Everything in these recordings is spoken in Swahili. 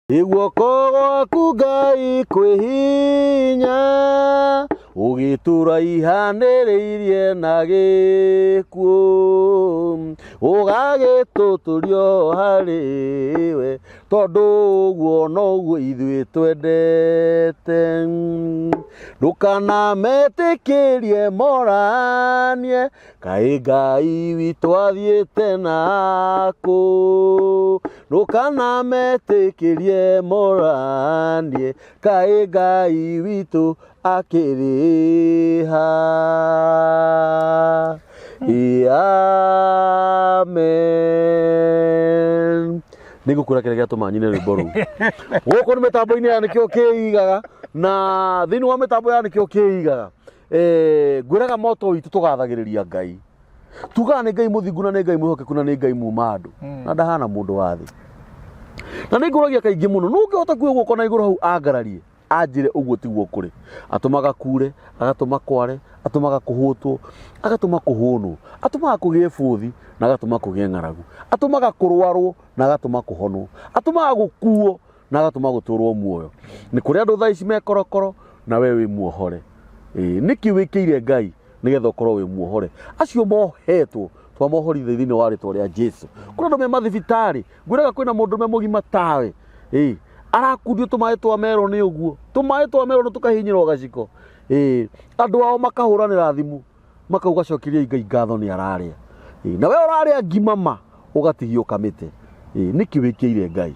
Iguoko gwaku Ngai kwĩhinya ũgĩtũra ihanĩrĩirie na gĩkuũ ũgagĩtũtũrio harĩwe tondũ ũguo noguo ithuĩ twendete ndũkanametĩkĩrie moranie kaĩ Ngai witũ athiĩte nakũ ndũkanametĩkĩrie moranie kaĩ Ngai witũ akĩrĩ ha amen nĩngũkwĩra kĩrĩa gĩatũma nyine rwĩmbo rũu gũkũ nĩ mĩtambo-inĩ ya nĩkĩo kĩigaga na thĩinĩ wa mĩtambo ya nĩkĩo kĩigaga ngwĩraga moto witũ tũgathagĩrĩria Ngai tugaga nĩ Ngai mũthingu na nĩ Ngai mwĩhokeku na nĩ Ngai muma andũ na ndahana mũndũ wa thĩ na nĩngũragia kaingĩ mũno no ũngĩhota kuoya guoko na igũrũ hau angararie anjĩre ũguo tiguo kũrĩ atũmaga kure agatũma kware atũmaga kũhũtwo agatũma kũhũnwo atũmaga kũgĩe bũthi na agatũma kũgĩe ng'aragu atũmaga kũrwarwo na agatũma kũhonwo atũmaga gũkuo na agatũma gũtũrwo muoyo nĩ kũrĩ andũ thaa ici mekorokoro na we wĩ muohore nĩkĩ wĩkĩire Ngai nĩgetha ũkorwo wĩ muohore acio mohetwo twamohorithia thĩinĩ wa rĩtwa rĩa Jesũ kũrĩ andũ me mathibitarĩ ngwĩraga kwĩna mũndũ me mũgima tawe arakundio tũmaĩ twa mero nĩ ũguo tũmaĩ twa mero nĩ tũkahinyĩrwo gaciko andũ ao makahũranĩra thimũ makauga cokeria Ngai ngatho nĩ ararĩa na we ũrarĩa ngimama ũgatigio kamĩte nĩkĩ wĩkĩire Ngai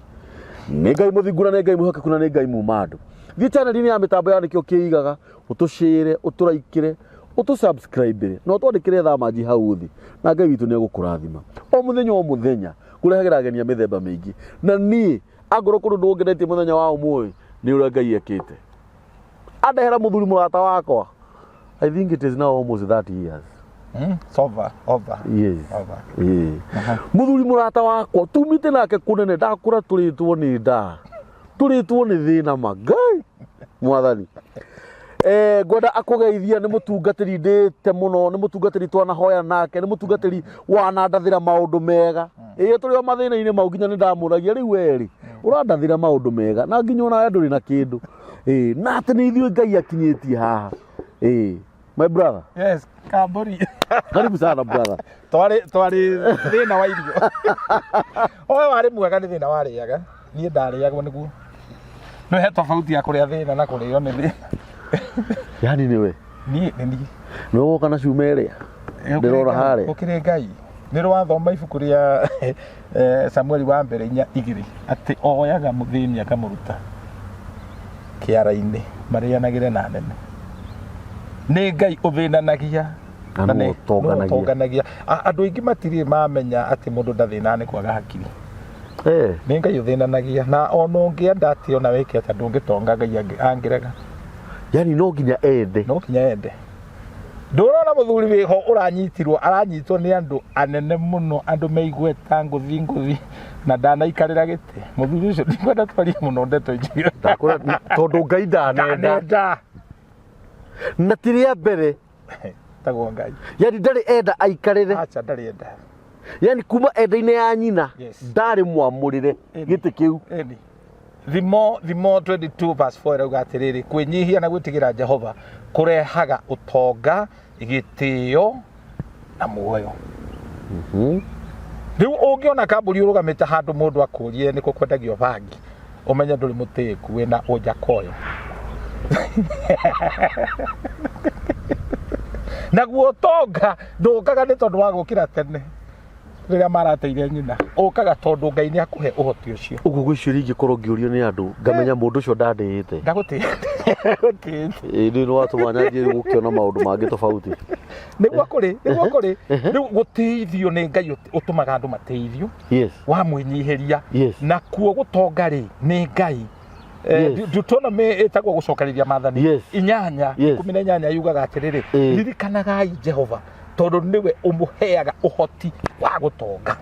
nĩ Ngai mũthingu na nĩ Ngai mwĩhokeku na nĩ Ngai muma andũ thiĩ channel-inĩ ya mĩtambo ya nĩkĩo kĩigaga ũtũshare ũtũraikĩre ũtũsubscribe na ũtwandĩkĩre thamanji hau thĩ na Ngai witũ nĩ egũkũrathima o mũthenya kũrehagĩra ageni a mĩthemba mĩingĩ na niĩ angorwo kũndũ ndũngenetie mũthenya wa ũmũthĩ nĩ ũrĩa Ngai ekĩte andehera mũthuri mũrata wakwa I think it is now almost 30 years over yes mũthuri mũrata wakwa tumĩte nake kũnene ndakũra tũrĩtwo nĩ nda tũrĩtwo nĩ thĩna ma Ngai mwathani ngwenda akũgeithia nĩ mũtungatĩri ndĩte mũno nĩ mũtungatĩri twanahoya nake nĩ mũtungatĩri wanandathĩra maũndũ mega tũrĩ o mathĩna-inĩ mau nginya nĩ ndamũragia rĩu werĩ ũrandathĩra maũndũ mega na nginya ona ndũrĩ na kĩndũ na atĩ nĩ ithuĩ Ngai akinyĩtie haha my brother yes Kamburi karibu sana brother twari thĩna wa irio owe warĩ mwega nĩ thĩna warĩaga niĩ ndarĩagwo nĩguo no he tofauti ya kũrĩa thĩna na kũrĩo nĩ thĩna yani nĩwe niĩ no woka na cuma ĩrĩa ndĩrora harĩa ũkĩrĩ Ngai nĩ rwathoma ibuku rĩa Samueli wa mbere 4:2 atĩ oyaga mũthĩni akamũruta kĩara-inĩ marĩanagĩre na nene nĩ Ngai ũthĩnanagia na nĩ ũtonganagia andũ aingĩ matirĩ mamenya atĩ mũndũ ndathĩna nĩ kwaga hakiri nĩ Ngai ũthĩnanagia na ona ũngĩenda atĩ ona wĩke atĩ ndũngĩtonga Ngai angĩrega yani no nginya ende ndũrona mũthuri wĩho aranyitwo nĩ andũ anene mũno andũ meigweta ngũthi na ndanaikarĩra gĩtĩ mũthuri ũcio ndikwenda twarie mũno ndeto icio tondũ Ngai ndanenda na tirĩa mbere tagwo Ngai yani ndarĩ enda aikarĩre acha ndarĩ enda yani kuma enda-inĩ ya nyina ndarĩ mwamũrĩre gĩtĩ kĩu Thimo 22 verse 4 rauga atĩrĩrĩ kwĩnyihia na gwĩtigĩra Jehova kũrehaga ũtonga gĩtĩo na muoyo rĩu ũngĩona Kamburi ũrũgamĩte handũ mũndũ akũrie nĩ kwendagio bangi ũmenye ndũrĩ mũtĩku wĩna ũnjakoyo naguo ũtonga ndũkaga nĩ tondũ wa gũkĩra tene rĩrĩa marateire nyina ũkaga tondũ Ngai nĩ akũhe ũhoti ũcio ũguo gwĩciũria ingĩkorwo ngĩũrio nĩ andũ ngamenya mũndũ ũcio ndandĩĩte ndagũtĩĩte nĩ watũma nyanjie gũkĩona maũndũ mangĩ tofauti nĩguo kũrĩ rĩu gũtĩithio nĩ Ngai ũtũmaga andũ matĩithio wamwĩnyihĩria na kuo gũtonga rĩ nĩ Ngai Deuteronomy ĩtagwo gũcokanĩrĩria maathani 8:18 yugaga atĩrĩrĩ ririkanagai Jehova tondũ nĩwe ũmũheaga ũhoti wa gũtonga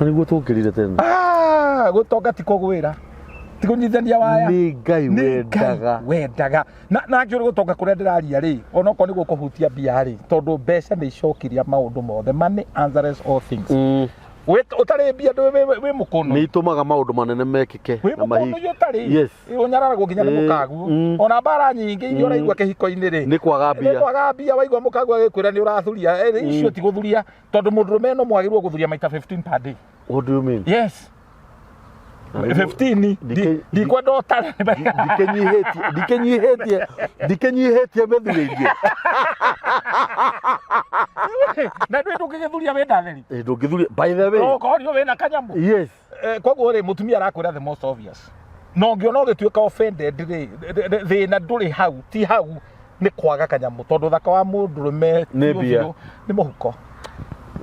nĩguo tũkĩrire tene gũtonga ti kũgwĩra ti kũnyithania waya nĩ Ngai wendaga na ngĩũrĩ gũtonga kũrĩa ndĩraria rĩ onokorwo nĩguo kũhutia mbia rĩ tondũ mbeca nĩ icokiria maũndũ mothe money answers all things utari mbia ndu wi mukono ni tumaga maundu manene mekike na mahi yes unyarara gukinya ni mukagu ona bara nyingi iria uraigua kihiko-ini ri ni kwaga mbia waigua mukagu agikwira ni urathuria icio ti guthuria tondu mundurume no mwagirwo guthuria maita 15 per day. What do you mean? Yes 15 di kwa dota dikenyihetie methureirie na ndu ngithuria wenda theri ndungithuria by the way ko rio wena kanyamu yes koguo ri mutumia arakwira the most obvious no ngio gituika offended ri thina nduri hau ti hau ni kwaga kanyamu tondu thaka wa mundurume ni muhuko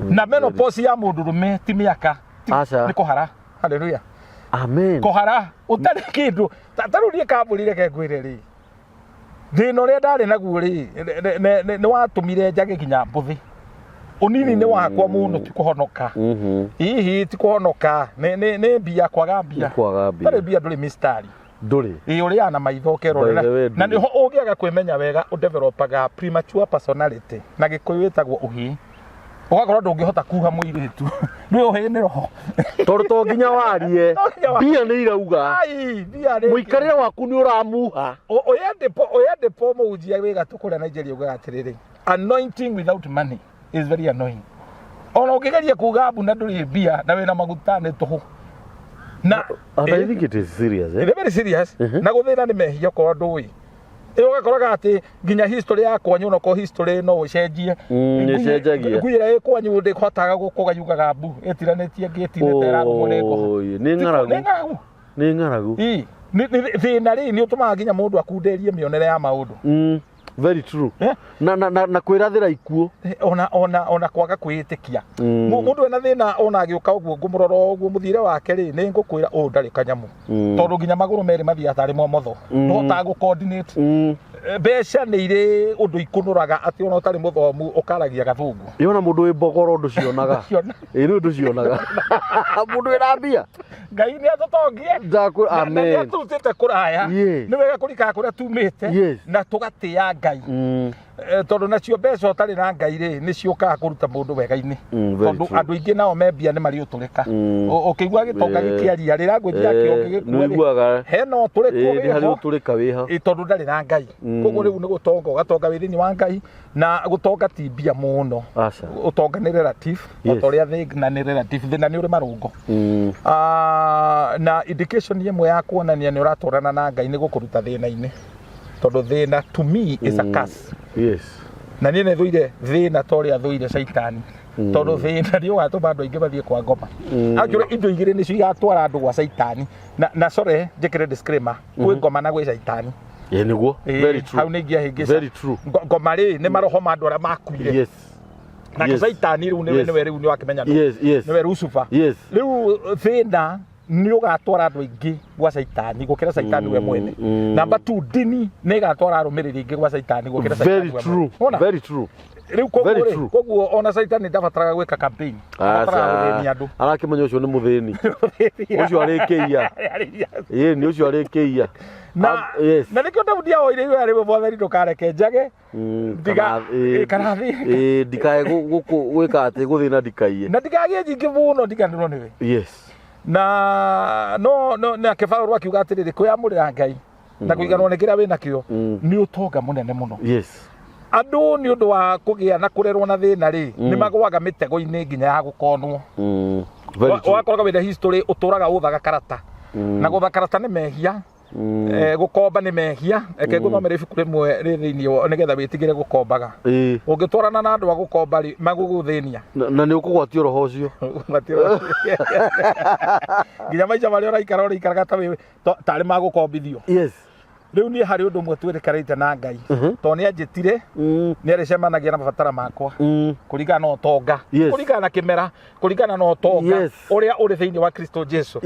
na menopause ya mundurume ti miaka ni kuhara. Hallelujah. Amen. Kohara utari kindu tarurie kabulire ke gwire ri thino ria ndari naguo ri ni watumire njage kinya mbuthi unini ni wakwa muno ti kuhonoka hihi ti kuhonoka ni mbia kwaga mbia tari mbia nduri mistari nduri uri ana maitho kerorera na niho ungiaga kwimenya wega u developaga premature personality na gikuyu witagwo uhi ugakorwo ndungihota kuha muiritu ni uhi ni roho tondu to nginya warie mbia ni irauga muikarire waku ni uramuha oyende po muujia wega tukuria Nigeria ugaga atiriri anointing without money is very annoying. Ona ukigeria kuga abu na nduri mbia na wina maguta ni tuhu na I think it is serious it's very serious na guthira ni mehia ko ndui ugakoraga ati nginya history yakwa nyono ko history no ucenjie ni cenjagia gwira ikwa nyundi khotaga gukugayugaga mbu etiranetie ngitinete ragumureko ni ngaragu ni thina ri ni utumaga nginya mundu akunderie mionere ya maundu very true na kwirathira ikuo ona kwaga kwitikia mundu ena thina ona agiuka uguo ngumuroro uguo muthire wake ri ni ngukwira ndari kanyamu tondu nginya maguru meri mathia atari momotho ndota gu coordinate besha ni ire undu ikunuraga ati ona utari muthomu ukaragia gathungu yona mundu wi bogoro ndu cionaga ni ndu cionaga mundu ina mbia ngai ni atotongie amen na tutete kuraya ni wega kurika kuria tumite na tugatia ngai tondu nacio mbeca utari na ngai ri ni ciukaga kuruta mundu wega-ini tondu andu ingi nao membia ni mari uturika ukigua gitonga gikiaria rira ngwithia kio heno turikuo uturika wiha tondu ndari na ngai koguo riu ni gutonga ugatonga withini wa ngai na gutonga ti mbia muno utonga ni relative otoria thina ni relative thina ni uri marungo na indication yemwe ya kuonania ni uratorana na ngai ni gukuruta thina-ini tondu thina to me is a curse. Yes. Na ni ne thuire thina toria thuire shaitani tondu thina ni ugatuma andu aingi bathie kwa ngoma akire indo igire ni cio igatwara andu gwa shaitani na sorry njikire disclaimer kwi ngoma na gwi shaitani niguo very true hau ni ngia hingisa very true ngoma ri ni maroho ma andu ara makuire yes na shaitani riu ni we wakimenya ni we Lucifer riu thina ni ugatwara andu aingi gwa shaitani gukira shaitani we mwene number 2 dini ni igatwara arumiriri aingi gwa shaitani gukira shaitani we mwene very true riu koguo ona shaitani ndabataraga gwika campaign arakimenya ucio ni muthini ucio arikiia ni ucio arikiia na nikio Daudi oire iwe ari mwathani ndukareke njage ndikae gwika ati guthina ndikaiye na ndikagie njingi muno ndikanirwo niwe yes na no na kibaro rwakiuga atiriri kuyamurira ngai na kuiganwo ni kiria wina kio ni utonga munene muno yes andu ni undu wa kugia na kurerwo na thina ri ni magwaga mitego-ini nginya ya gukonwo wakoroga wina history uturaga uthaga karata na guthaga karata ni mehia gukomba ni mehia eke guthomera ibuku rimwe ri thiini nigetha witigire gukombaga ungitwarana na andu a gukomba ri maguguthinia na ni ukugwatio roho ucio nginya maica maria uraikara uraikaraga tari magukombithio yes riu ni hari undu mwe twirikarite na ngai to ni anjitire ni aricemanagia na mabatara makwa kuringana na utonga kuringana na kimera kuringana na utonga uria uri thiini wa Kristo Jesu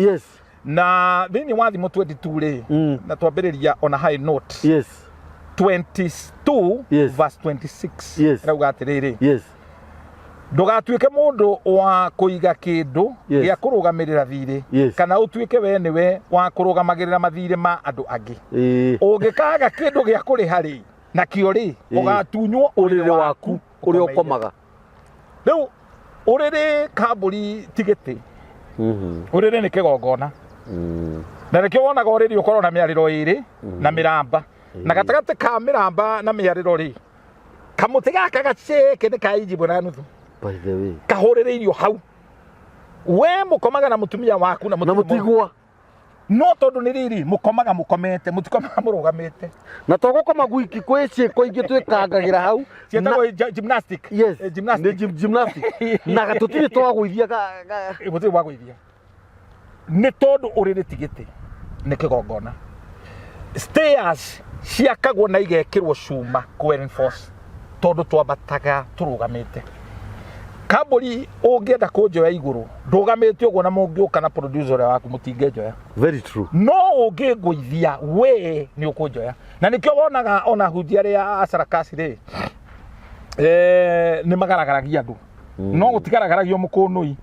na thiini wa thimu 22 ri na twambiriria on a high note 22 verse 26 rauga atiriri ndugatuike mundu wa kuiga kindu gia kurugamirira thiri kana utuike we niwe wa kurugamagirira mathiri ma andu angi ungikaga kindu gia kuriha ri na kio ri ugatunywo urire waku uria ukomaga riu uriri kamburi tigiti uriri ni kigongona na rekio wonaga uriri ukorwo na miariro iri na miramba na gatagati ka miramba na miariro ri kamuti gaka gaceke ni kaijibwe na nuthu by the way kahurireirio hau we mukomaga na mutumia waku na mutigwa no tondu ni riri mukomaga mukomete mutikomaga murugamite na togukoma gwiki kweci ko ingi twikangagira hau cietagwo gymnastic gymnastic na gatutiri twagwithia mutiri wagwithia ni tondu uriri tigiti ni kigongona stairs ciakagwo na igekirwo cuma ku enforce tondu twambataga turugamite kamburi ungienda kunjoya iguru ndugamite uguo na mungiuka na producer waku mutingejoya very true no ungiguithia we ni ukunjoya na nikio wonaga ona Ahunjia ria sarakasi ri ni magaragaragia andu no gutigaragaragia mukunui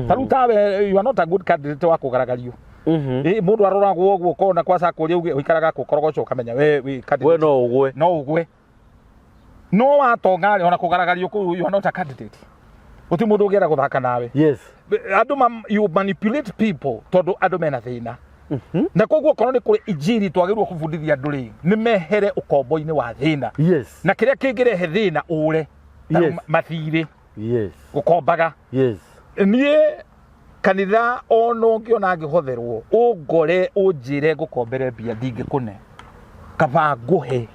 taruta you are not a good candidate wa kugaragario mundu aroragwo uguo kona kwa sako ri uikaraga kukorogoco kamenya we candidate no ugwe no watongari ona kugaragario ku you are not a candidate uti mundu ugiera guthaka nawe yes andu you manipulate people tondu andu mena thina na koguo kono ni kuri injiri twagirwo kubundithia andu ri ni mehere ukombo-ini wa thina yes na kiria kingirehe thina ure mathiri yes ukombaga yes nie kanitha ono ngiona ngihotherwo ungore unjire ngukombere mbia ndingikune kaba nguhe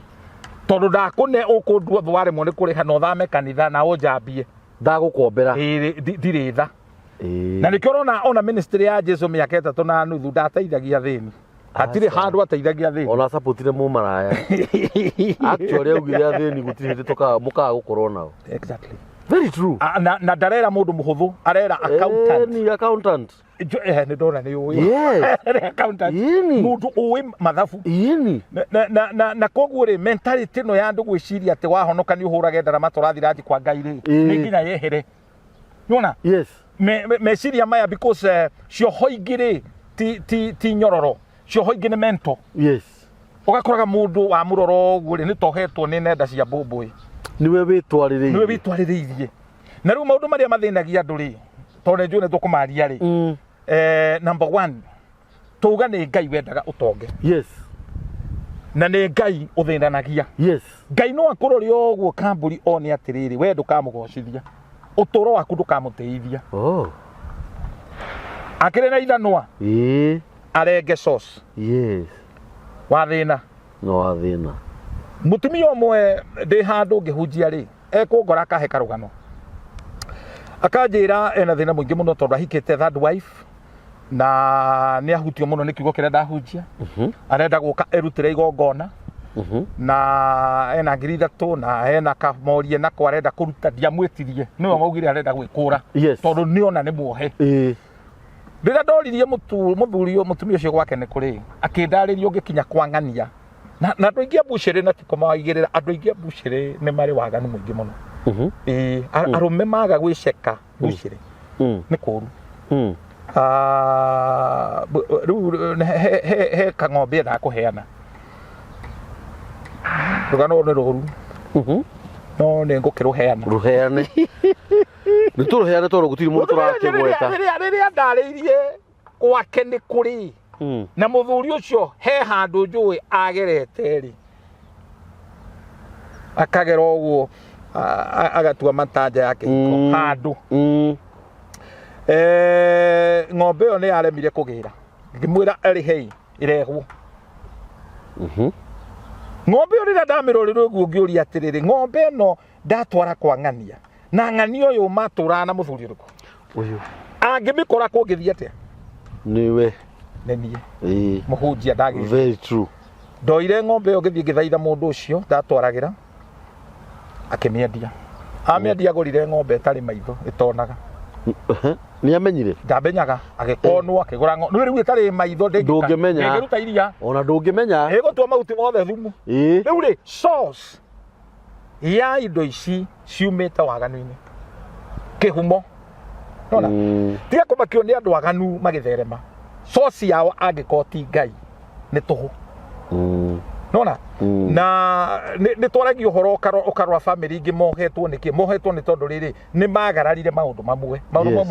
tondu ndakune ukundua thware mo ni kuri hano thame kanitha na unjambie ndagukombera ndiritha na nikio ona ministry ya Jesu miaka 3 na nuthu ndateithagia thini atire handu ateithagia thini ona supportire mu maraya actually augire thini gutire hindi toka muka gukorwo nao exactly very true na ndarera mundu muhuthu arera accountant ni accountant ni ndona ni uyu yes accountant mundu uwi mathabu ini na koguo ri mentality no ya ndu gwiciria ati wahonoka ni uhurage ndarama turathirathi kwa Ngai ri ni nginya yehere nona yes meciria maya because cioho ingiri ti nyororo cioho ingĩ nĩ mento yes ugakoraga mundu wa muroro guo ni tohetwo ni nenda cia mbũmbũĩ niwe witwarĩrĩirie na rĩu maũndũ marĩa mathĩnagia andũ rĩ tondũ njũĩ nĩ tũkũmaria rĩ number 1 tuga nĩ Ngai wendaga utonge yes na nĩ Ngai ũthĩnanagia yes Ngai no akũrore ũguo kamburi one atĩrĩrĩ we ndũkamũgocithia ũtũro waku ndũkamũteithia akĩrĩ na ithanwa arenge source yes wathĩna no wathĩna mutumia ũmwe ndĩ handũ ngĩhunjia rĩ ekũngora akahe karũgano akanjĩra ena thĩna mũingĩ mũno tondũ ahikĩte third wife na nĩ ahutio mũno nĩ kiugo kĩrĩa ndahunjia arenda gũka erutĩre igongona na ena 3,000 na ena kamorie nako arenda kũruta ndiamwĩtirie nĩwe maugire arenda gwĩkũra tondũ nĩona nĩ muohe rĩrĩa ndoririe mutumia ũcio gwake nĩ kũrĩ akĩndarĩria ũngĩkinya kwa ng'ania na andũ aingĩ a bucĩrĩ na tiko maigĩrĩra andũ aingĩ a bucĩrĩ nĩ marĩ waganu mũingĩ mũno arũme maga gwĩceka bucĩrĩ nĩ kũru rĩu he kang'ombe endaga kũheana rũgano nĩ rũru no nĩ ngũkĩrũheana rũheane nĩ tũrũheane tondũ gũtirĩ mũndũ tũrakĩgweta rĩrĩa ndarĩirie gwake nĩ kũrĩ na mũthuri ũcio he handũ njũĩ agerete rĩ akagera ũguo agatua matanja yake handũ ng'ombe ĩyo nĩ yaremire kũgĩra ngĩmwĩra arĩhei ĩrehwo ng'ombe ĩyo rĩrĩa ndamĩrorire ũguo ngĩũria atĩrĩrĩ ng'ombe ĩno ndatwara kwa ng'ania na ng'ania ũyũ matũraga na mũthuri ũrĩkũ ũyũ angĩmĩkora kũngĩthiĩ atĩa niwe nĩ niĩ mũhunjia ndagĩrĩire very true ndoire ng'ombe ĩyo ngĩthiĩ ngĩthaitha mũndũ ũcio ndatwaragĩra akĩmĩendia amĩendia agũrire ng'ombe ĩtarĩ maitho ĩtonaga nĩ amenyire ndamenyaga agĩkonwo akĩgũra ng'ombe rĩu ĩtarĩ maitho ndũngĩmenya ndĩngĩruta iria ona ndũngĩmenya ĩgũtua mahuti mothe thumu rĩu rĩ source ya indo ici ciumĩte waganu-inĩ kĩhumo nona tiga kũmakio nĩ andũ aganu magĩtherema source yao angĩkorwo ti Ngai nĩ tũhũ nona na nĩ twaragia ũhoro ũkarora family ingĩ mohetwo nĩkĩ mohetwo nĩ tondũ rĩrĩ nĩ magararire maũndũ mamwe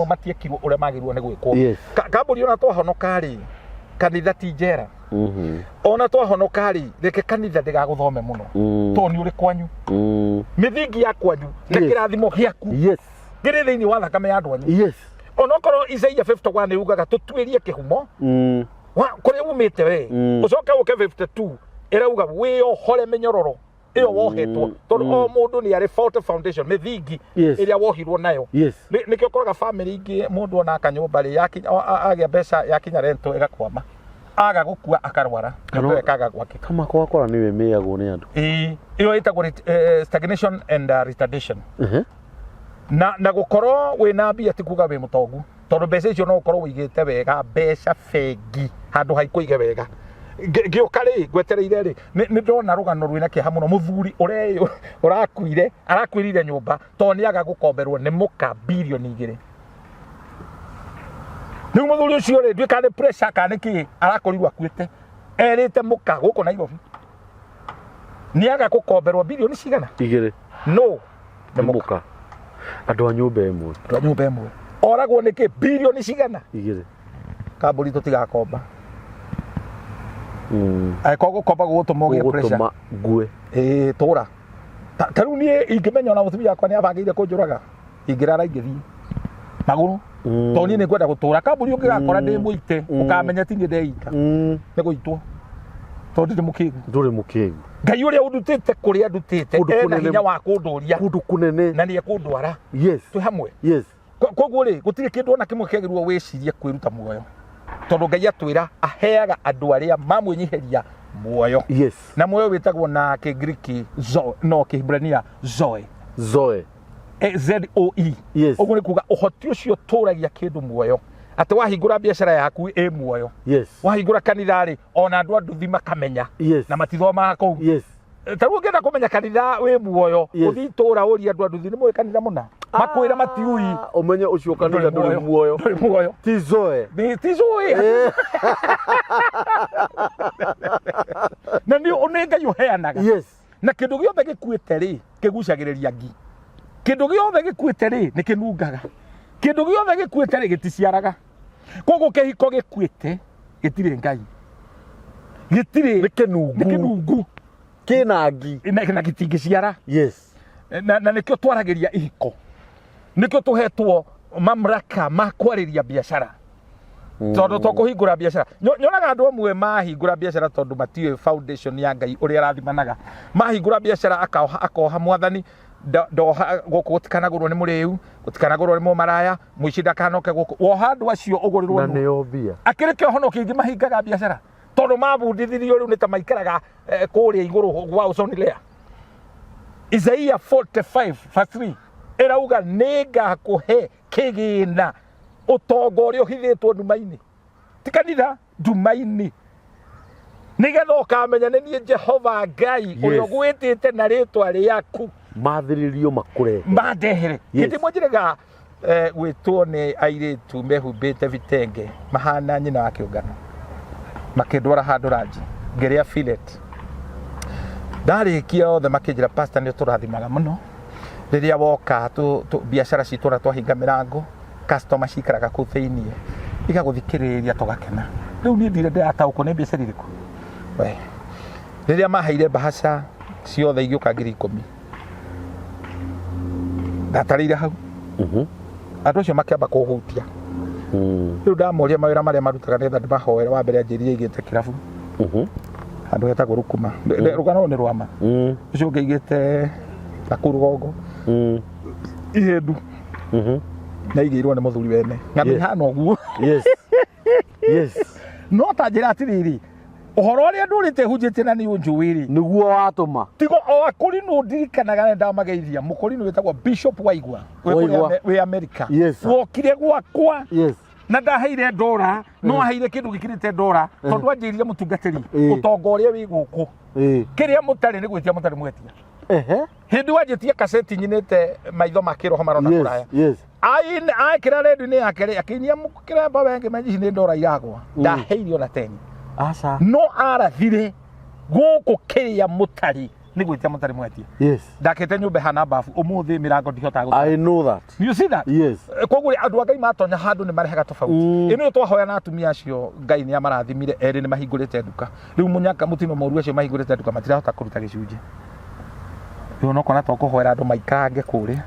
matiekirwo ũrĩa magĩrĩirwo nĩ gwĩkwo kambũri ona twahonoka rĩ kanitha ti njera ona twahonoka rĩ reke kanitha ndĩgagũthome mũno tondũ nĩ ũrĩ kwanyu mĩthingi ya kwanyu na kĩrathimo gĩaku gĩrĩ thĩinĩ wa thakame ya andũ anyu onokorwo Isaiah 51 nĩ ugaga tũtuĩrie kĩhumo kũrĩa umĩte we ũcoke ũke 52 ĩrauga wĩohore mĩnyororo ĩyo wohetwo tondũ o mũndũ nĩ arĩ fault foundation mĩthingi ĩrĩa wohirwo nayo nĩkĩo ũkoraga family ingĩ mũndũ ona akanyũmba rĩ agĩa mbeca yakinya rento ĩgakwama aga gũkua akarwara nĩguo ekaga gwake kama gwakora nĩwe mĩagwo nĩ andũ ĩyo ĩtagwo stagnation and retardation na gũkorwo wĩna mbia ti kuga wĩ mũtongu tondũ mbeca icio no ũkorwo wĩigĩte wega mbeca bengi handũ haikũige wega ngĩũka rĩ ngwetereire rĩ nĩ ndona rũgano rwĩna kĩeha mũno mũthuri ũreyũ ũrakuire arakuĩrire nyũmba tondũ nĩaga gũkomberwo nĩ mũka bilioni 2 rĩu mũthuri ũcio rĩ nduĩka nĩ pressure kana nĩkĩ arakorirwo akuĩte erĩte mũka gũkũ Nairobi nĩaga gũkomberwo bilioni cigana 2 no nĩ mũka andũ a nyũmba ĩmwe oragwo nĩkĩ bilioni cigana 2 kambũri tũtigakomba aĩkorwo gũkomba gũgũtũma ũgĩe pressure ngue tũra ta rĩu niĩ ingĩmenya ona mũtumia wakwa nĩ abangĩire kũnjũraga ingĩrara ingĩthiĩ magũrũ tondũ niĩ nĩ ngwenda gũtũra kambũri ũngĩgakora ndĩ mũite ũkamenya ti niĩ ndeika nĩ gũitwo tondũ ndũrĩ mũkĩgu Ngai ũrĩa ũndutĩte kũrĩa ndutĩte ena hinya wa kũndũria kũndũ kũnene na nĩ ekũndwara twĩ hamwe koguo rĩ gũtirĩ kĩndũ ona kĩmwe kĩagĩrĩirwo wĩcirie kwĩruta muoyo tondũ Ngai atwĩra aheaga andũ arĩa mamwĩnyiheria muoyo na muoyo wĩtagwo na Kĩngiriki no Kĩhibrania zoe ZOE ũguo nĩ kuga ũhoti ũcio tũragia kĩndũ muoyo atĩ wahingũra biacara yaku ĩ muoyo wahingũra kanitha rĩ ona andũ a nduthi makamenya na matithomaga kũu tarĩu ũngĩenda kũmenya kanitha wĩ muoyo ũthiĩ itũũra ũrie andũ a nduthi nĩ mũĩ kanitha mũna makwĩra matiui ũmenye ũcio kanitha ndũrĩ muoyo ti ZOE na nĩ Ngai ũheanaga na kĩndũ gĩothe gĩkuĩte rĩ kĩgucagĩrĩria ngi kĩndũ gĩothe gĩkuĩte rĩ nĩ kĩnungaga kĩndũ gĩothe gĩkuĩte rĩ gĩticiaraga koguo kĩhiko gĩkuĩte gĩtirĩ Ngai gĩtirĩ nĩ kĩnungu kĩna ngi na gĩtingĩciara na nĩkĩo twaragĩria ihiko nĩkĩo tũhetwo mamlaka ma kwarĩria biacara tondũ tũkũhingũra biacara nyonaga andũ amwe mahingũra biacara tondũ matiũĩ foundation ya Ngai ũrĩa arathimanaga mahingũra biacara akoha mwathani ndoha gũkũ gũtikanagũrwo nĩ mũrĩu gũtikanagũrwo nĩ mũmaraya mũici ndakanoke gũkũ woha andũ acio ũgũrĩrwo na nĩo mbia akĩrĩ kĩohono kĩingĩ mahingaga biacara tondũ mabundithirio rĩu nĩ ta maikaraga kũrĩa igũrũ gwa ũconilea Isaiah 45:3 ĩrauga nĩngakũhe kĩgĩna ũtonga ũrĩa ũhithĩtwo nduma-inĩ ti kanitha nduma-inĩ nĩgetha ũkamenya nĩ niĩ Jehova Ngai ũrĩa ũgwĩtĩte na rĩtwa rĩaku mathĩrĩrio makũrehe mandehere hĩndĩ ĩmwe njĩrĩga gwĩtwo nĩ airĩtu mehumbĩte vitenge mahana nyina wa kĩũngano makĩndwara handũ ranji ngĩrĩa fillet ndarĩkia othe makĩnjĩra pastor nĩ tũrathimaga mũno rĩrĩa woka biacara citũ twahinga mĩrango customer cikaraga kũu thĩinĩ igagũthikĩrĩria tũgakena rĩu niĩ ndire ndĩrataũkwo nĩ biacara irĩkũ rĩrĩa maheire bahaca ciothe igĩũka 10,000 ndatarĩire hau andũ acio makĩamba kũhutia rĩu ndamoria mawĩra marĩa marutaga nĩgetha ndĩmahoere wa mbere anjĩrire aigĩte kĩrabu handũ hetagwo Rukuma rũgano nĩ rwama ũcio ũngĩ aigĩte Nakuru Gongo Ihendu na igĩirwo nĩ mũthuri wene ng'ano ihana ũguo no ta njĩra atĩrĩrĩ ũhoro ũrĩa ndũrĩte hunjĩte na nĩ ũnjũĩ-rĩ nĩguo watũma tigo o akũri nũ ndirikanaga nĩ ndamageithia mũkũri nĩ wĩtagwo Bishop Waigwa wĩ Amerika wokire gwakwa na ndaheire ndora no aheire kĩndũ gĩkĩrĩte ndora tondũ anjĩrire mũtungatĩri ũtonga ũrĩa wĩ gũkũ kĩrĩa mũtarĩ nĩ gwĩtia mũtarĩ mwetia hĩndĩ wanjĩtie kaseti nyinĩte maitho makĩroho marona kũraya akĩra redio-inĩ yake rĩ akĩinia mũkĩremba wengĩ menyici nĩ ndora iragwa ndaheirio na teni no arathire guku kiria mutari ni gwitia mutari mwetia Yes. ndakete nyumba hana bafu umuthi mirango ndihota guta I know that. You see that? Yes. Koguo andu agai matonya handu ni marehaga tofauti ino twahoya na atumia acio ngai ni amarathimire eri ni mahingurite nduka riu munyaka mutino moru acio mahingurite nduka matirahota kuruta gicunje yo no kona twakuhoera andu maikange kuria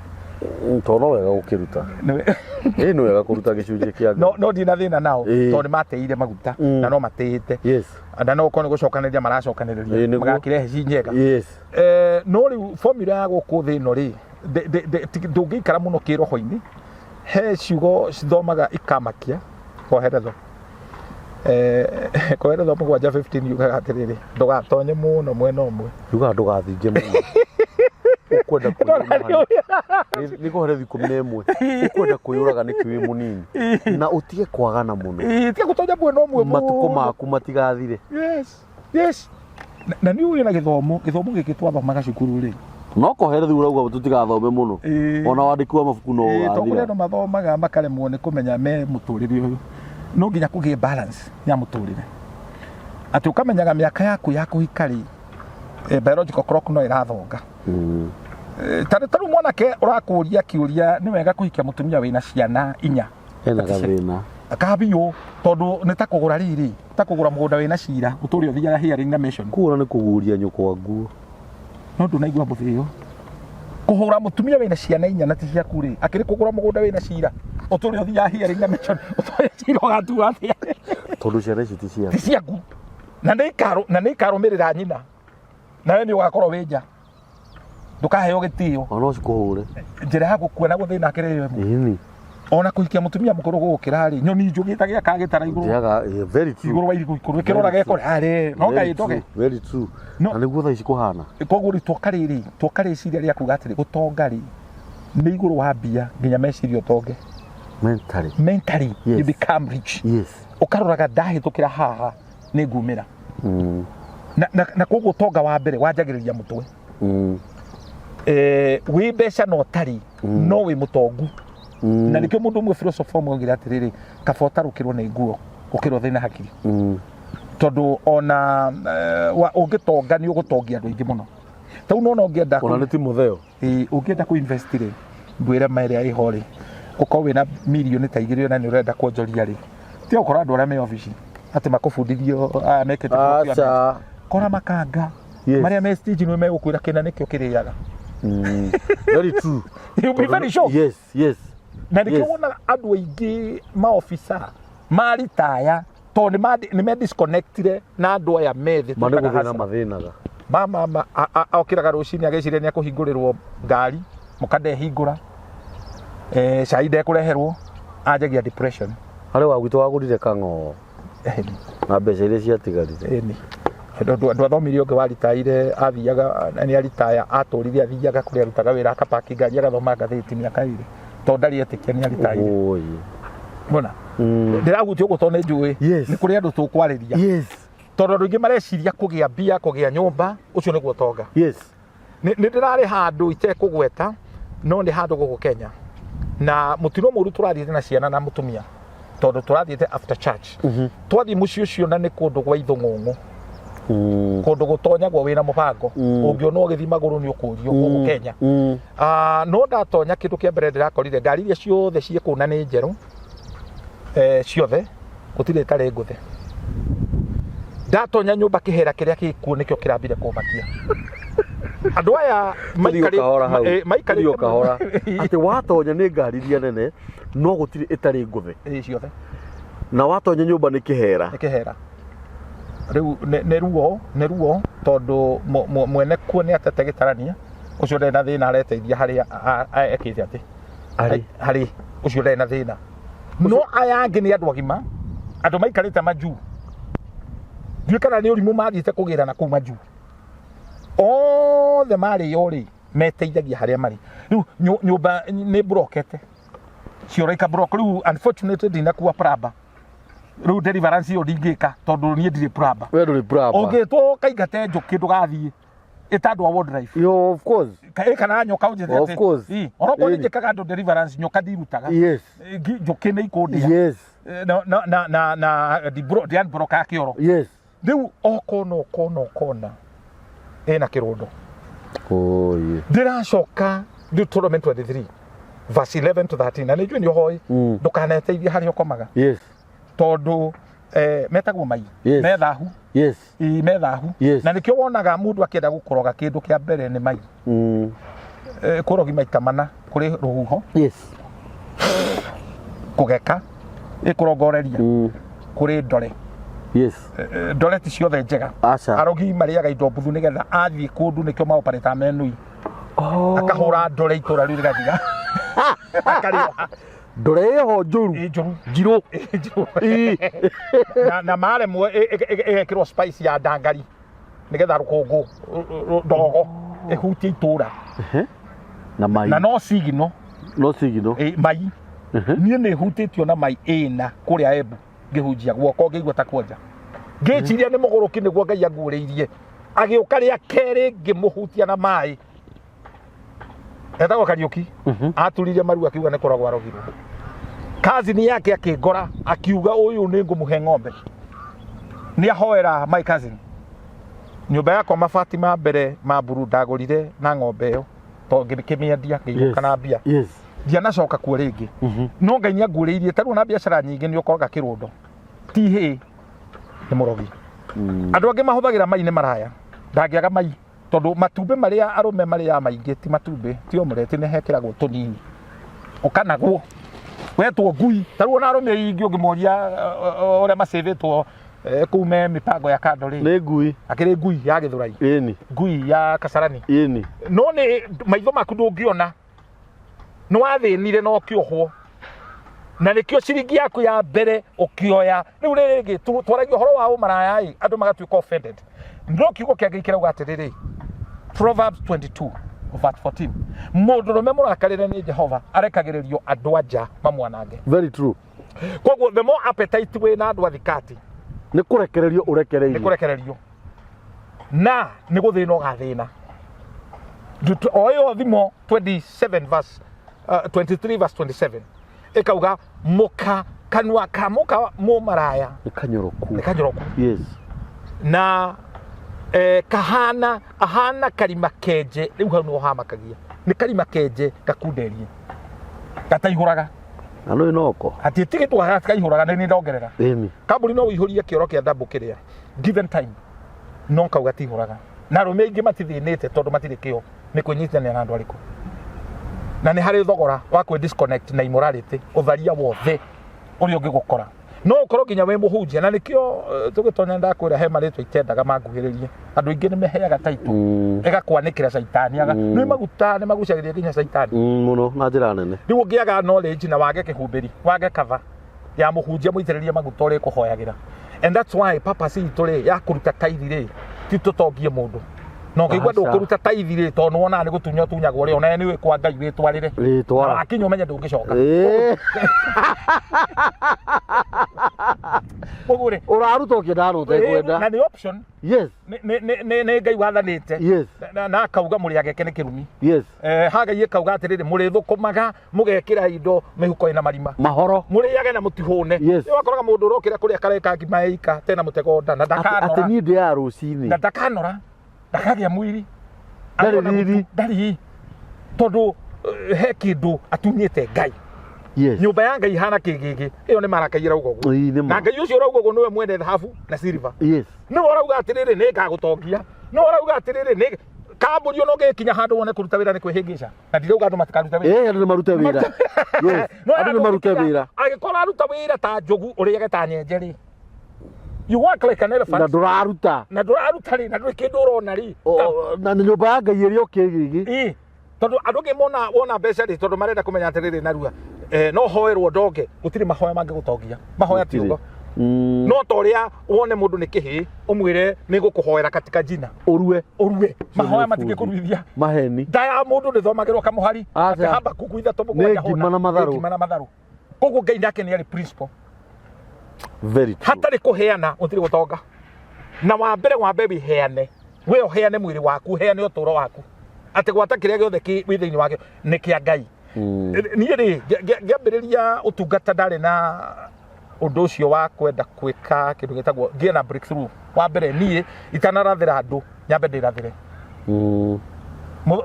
Tono wega gukiruta no wega kuruta gicunje kia no ndina thina nao tondu mateire maguta na no mateite yes anda no kono gucokaniriria maracokaniriria magakirehe cinyega yes no riu formula ya guku thino ri ndungikara muno kiroho-ini he ciugo cithomaga ikamakia koheretho koheretho mugwanja 15 yugaga atiriri ndugatonye muno mwena umwe yuga ndugathinge muno ukwenda ni koherethi 11 ukwenda kuyuraga niki wi munini na utige kwagana muno tie gutonya mwena umwe matuko maku matigathire yes na ni uyu na githomo giki twathomaga cukuru ri no koherethi urauga tutigathome muno ona wandiki wa mabuku no wathira to no mathomaga makaremwo ni kumenya me muturire uyu no nginya kugie balance ya muturire ati ukamenyaga miaka yaku ya kuhikari biological clock no irathonga taru mwanake urakuria kiuria ni wega kuhikia mutumia wina ciana inya ena gathina akabio tondu ni ta kugura riri ta kugura mugunda wina cira uturi uthiaga hearing na mission kuona ni kuguria nyukwa nguo no ndunaigua muthiyo kuhura mutumia wina ciana inya na ti ciaku ri akiri kugura mugunda wina cira uturi uthiaga hearing na mission uturi cira ugatu atia tondu ciana ici ti ciaku na ni ikarumirira nyina nawe ni ugakorwo winja ndukaheo gitio ono cikuhure njira ya gukuona guthina akiriyo ini ona kuhikia mutumia mukuru gukira ri nyoni njugita gia kagitara iguru yaga very true iguru wa iguru kirora geko ari no ngai ndoge very true na niguo tha ici kuhana koguo ri twakari ciria ria kuga atiri gutonga ri ni iguru wa bia nginya mecirio tonge mentally you become rich yes ukaroraga ndahitukira haha ni ngumira na koguo tonga wa mbere wanjagiriria mutwe wi mbeca no tari no wi mutongu na nikio mundu mwe philosopher mwangira atiriri kabota rukirwo ni nguo ukirwo thina hakiri tondu ona ungitonga ni ugutongia andu ingi muno tau no ungienda ona ni ti mutheo ungienda ku invest ri ndwira mere ai hori uko wina milioni ta igiri na ni urenda kuonjoria ri ti ukora andu ara me office ati makubundithio mekete acha kora makanga maria me stage no me gukwira kina nikio kiriaga very true you be very sure yes na nikiona andu aingi maofisa maritaya to ni me disconnected na andu aya methi maniguthina mathinaga mama okiraga rucini ageciria ni akuhingurirwo ngari mukande hingura cai ndekureherwo anjagia depression hari wa gwitũ wagurire kang'o na mbeca iria ciatigarire ndu athomirie ungi waritaire athiaga ni aritaya aturithia athiaga kuria arutaga wira akapaki ngari agathoma ngathĩti miaka iri to ndari etikia ni aritaire mbona ndiragutia uguo to ni njui ni kuri andu tukwariria tondu andu ingi mareciria kugia mbia kugia nyumba ucio niguo tonga ni ndirari handu itekugweta no ni handu guku Kenya na mutino muru turathiite na ciana na mutumia tondu turathiite after church twathi muci ucio na ni kundu gwa ithung'ung'u kundu gutonya gwa wina mubango ungiona ugithi maguru ni ukurio guku Kenya no ndatonya kindu kia mbere ndirakorire ngari iria ciothe cie kuna ni njeru ciothe gutire tare nguthe ndatonya nyumba kihera kiria gikuo nikio kirambire kumakia andu aya maikari kahora ati watonya ni ngari iria nene no gutire itari nguthe ciothe na watonya nyumba ni kihera riu ne ruo tondu mwene kuo ni atete gitarania ucio ndena thina areteithia haria ekite ati hari ucio ndena thina no aya angi ni andu agima andu maikarite maju ndikana ni urimu mathiite kugira na kuma ju othe mari yori meteithagia haria mari riu nyumba ni brokete cioraika brok riu unfortunately ndina kuwa praba riu deliverance yo ndingika tondu nie ndire praba we nduri praba ongitwo kaingate njuki ndugathie itandu wa drive yo of course kana nyoka unjete of course oroko njikaga ndo deliverance nyoka ndirutaga njuki ni ikundi yes na di broka kioro riu okona ena kirundo ndiracoka Deuteronomy 23 verse 11 to 13 na nijue ni hoi ndukaneteithia hari ukomaga tondu metagwo mai methahu methahu na nikio wonaga mundu akienda gukoroga kindu kia mbere ni mai kurogi maita mana kuri ruhuho kugeka ikurongoreria kuri ndore ndore ti ciothe njega arogi mariaga indo mbuthu nigetha athie kundu nikio maoperate menui akahura ndore itura riu rigathiga akariwa ndore ho njuru njiro na mare mwe ekirwo spice ya ndangari nigetha rukungu ndogo ehutie itura na mai na no sigino mai nie ne hutitio na mai ina kuria Embu ngihunjia guoko ngigwa ta kwonja ngichiria ni muguruki niguo Ngai anguriirie agiuka ria keri ngimuhutia na mai etagwo Kariuki aturirie maru akiuga ni koragwa rogirwo cousin yake akingora akiuga uyu ni ngumuhe ng'ombe ni ahoera my cousin nyumba yakwa mabati ma mbere ma mburu ndagurire na ng'ombe yo to ngikimiendia ngiuka na mbia ndianacoka kuo ringi no Ngai nianguriirie taru na biacara nyingi ni ukoraga kirundo ti hi ni murogi andu angi mahuthagira mai ni maraya ndangiaga mai tondu matumbe maria arume maria maingi ti matumbe ti omureti ni hekiragwo tunini ukanagwo wetwo ngui taru na arume ingi ungimoria uria macevetwo kume mipango ya kandori ni ngui akiri ngui ya githurai ngui ya Kasarani no ni maitho maku ndungiona no wathinire no kiohwo na nikio ciringi yaku ya mbere ukioya riu ringi twaragia horo wa umaraya ai andu magatuika offended ndo kiugo kia gikira ugatiriri Proverbs 22 verse 14 mundurume murakarire ni Jehova arekagiririo andu anja mamwanange very true koguo the more appetite we na andu athikati ni kurekererio urekereirio ni kurekererio na ni guthina ugathina oyo thimo 27 verse 23 verse 27 ekauga muka kanwa ka muka mu maraya nikanyoroku na ahana karima kenje riu hau no hamakagia ni karima kenje gakunderie gataihuraga ano inoko ati tigitu gakaihuraga ni ndongerera kambuni no uihurie kioro kia thambu kiria given time no kauga tihuraga na rume ingi matithinite tondu matire kio ni kunyitana na andu ariku na ni hari thogora wa kwe disconnect na immorality utharia wothe uri ungigukora no ukoro ginya we muhunjia na nikio tugitonya ndakwira he maritwa itendaga manguhiririe andu ingi ni meheaga taitu egakwanikira saitani aga ni maguta ni magucagiria ginya saitani muno na njira nene riu ungiaga knowledge na wage kihumbiri wage cover ya muhunjia muitiririe maguta uri kuhoyagira and that's why papa si tuli ya kuruta taithire ti tutongie mundu no kigwa ndukuruta taithire to no wona ni gutunya tunyagwo ri ona ni kwa Ngai witwarire ritwara akinyo menye ndungicoka mugure uraruta ukindano tekwenda na ni option ne Ngai wathanite na akauga muri ageke ni kirumi haga ye kauga atiriri muri thukumaga mugekira indo mihuko ina marima mahoro muri age na mutihune ni wakoraga mundu urokira kuria kareka ngimaika tena mutego nda na ndakanora ati ni ndia ya rucini na ndakanora ndakagia mwiri ndari tondu he kindu atunyite Ngai nyumba ya Ngai hana kigigi iyo ni marakaira ugogo na Ngai ucio uraugogo niwe mwene thahabu na silver ni urauga atiriri ni ngagutongia ni urauga atiriri ni kamburi ono gikinya handu wone kuruta wira ni kwihingisha na ndirauga andu matikaruta wira andu ni marute wira andu ni marute wira agikora aruta wira ta njogu uriage ta nyenjeri you work like an elephant na nduraruta ri na nduri kindu urona ri na nyumba ya Ngai iri okigigi tondu andu ngi wona mbeca ri tondu marenda kumenya atiriri narua no hoerwo ndonge gutiri mahoya mangi gutongia mahoya tiugo no toria wone mundu ni kihi umwire ni gukuhoera katika jina urue mahoya matingi kuruithia maheni ndaya mundu ni thomagirwo kamuhari ati hamba kukuitha tomo kwa ngima na matharu koguo Ngai ndake ni ari principle very true hatari kuheana utiri gutonga na wa mbere biheane we oheane mwiri waku heane uturo waku ati gwata kiria giothe ki withiini wake ni kia Ngai ni ri ngambiriria utungata ndari na undu ucio wa kwenda kwika kindu gitagwo ngie na breakthrough wa mbere nie itanarathira andu nyambe ndirathire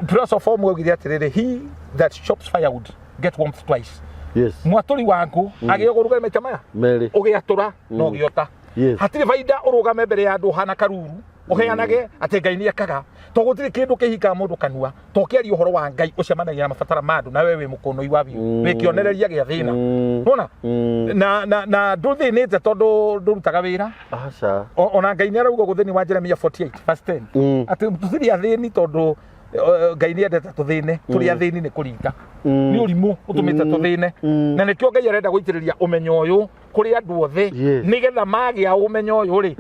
philosopher mwogire atiriri he that chops firewood get warmth twice. Yes. Mwaturi wangu agio guruga mecha maya meri ugiatura no giota. Yes. Hatire faida urugame mbere ya andu hana karuru uheanage ati Ngai ni akaga to gutiri kindu kihika mundu kanua to kiari uhoro wa Ngai ucemanagia na mabatara mandu na wewe mukono iwabio wikionereria gia thina nona na nduthi ni te tondu ndurutaga wira aca ona Ngai ni arauga guthini wa Jeremia 48 verse 10 ati tuthiri athini tondu Ngai ni endete tuthine turi athini ni kuringa ni urimu utumite tuthine na nikio Ngai arenda guitiriria umenyo uyu kuri andu othe nigetha magia umenyo uyu ri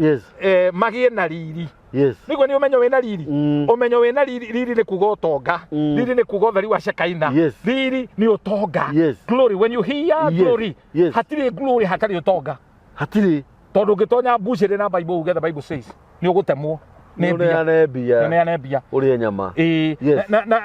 magie na riri. Yes. Niguo ni umenyo wina riri. Umenyo wina riri ni kuga utonga. Riri ni kuga utheri wa Shekaina. Riri ni utonga. Glory, when you hear glory, hatiri glory hatari utonga. Hatiri. Tondu ngitonya mbucire na Bible uge the Bible says ni ugutemwo. Ni nebia. Uri nyama.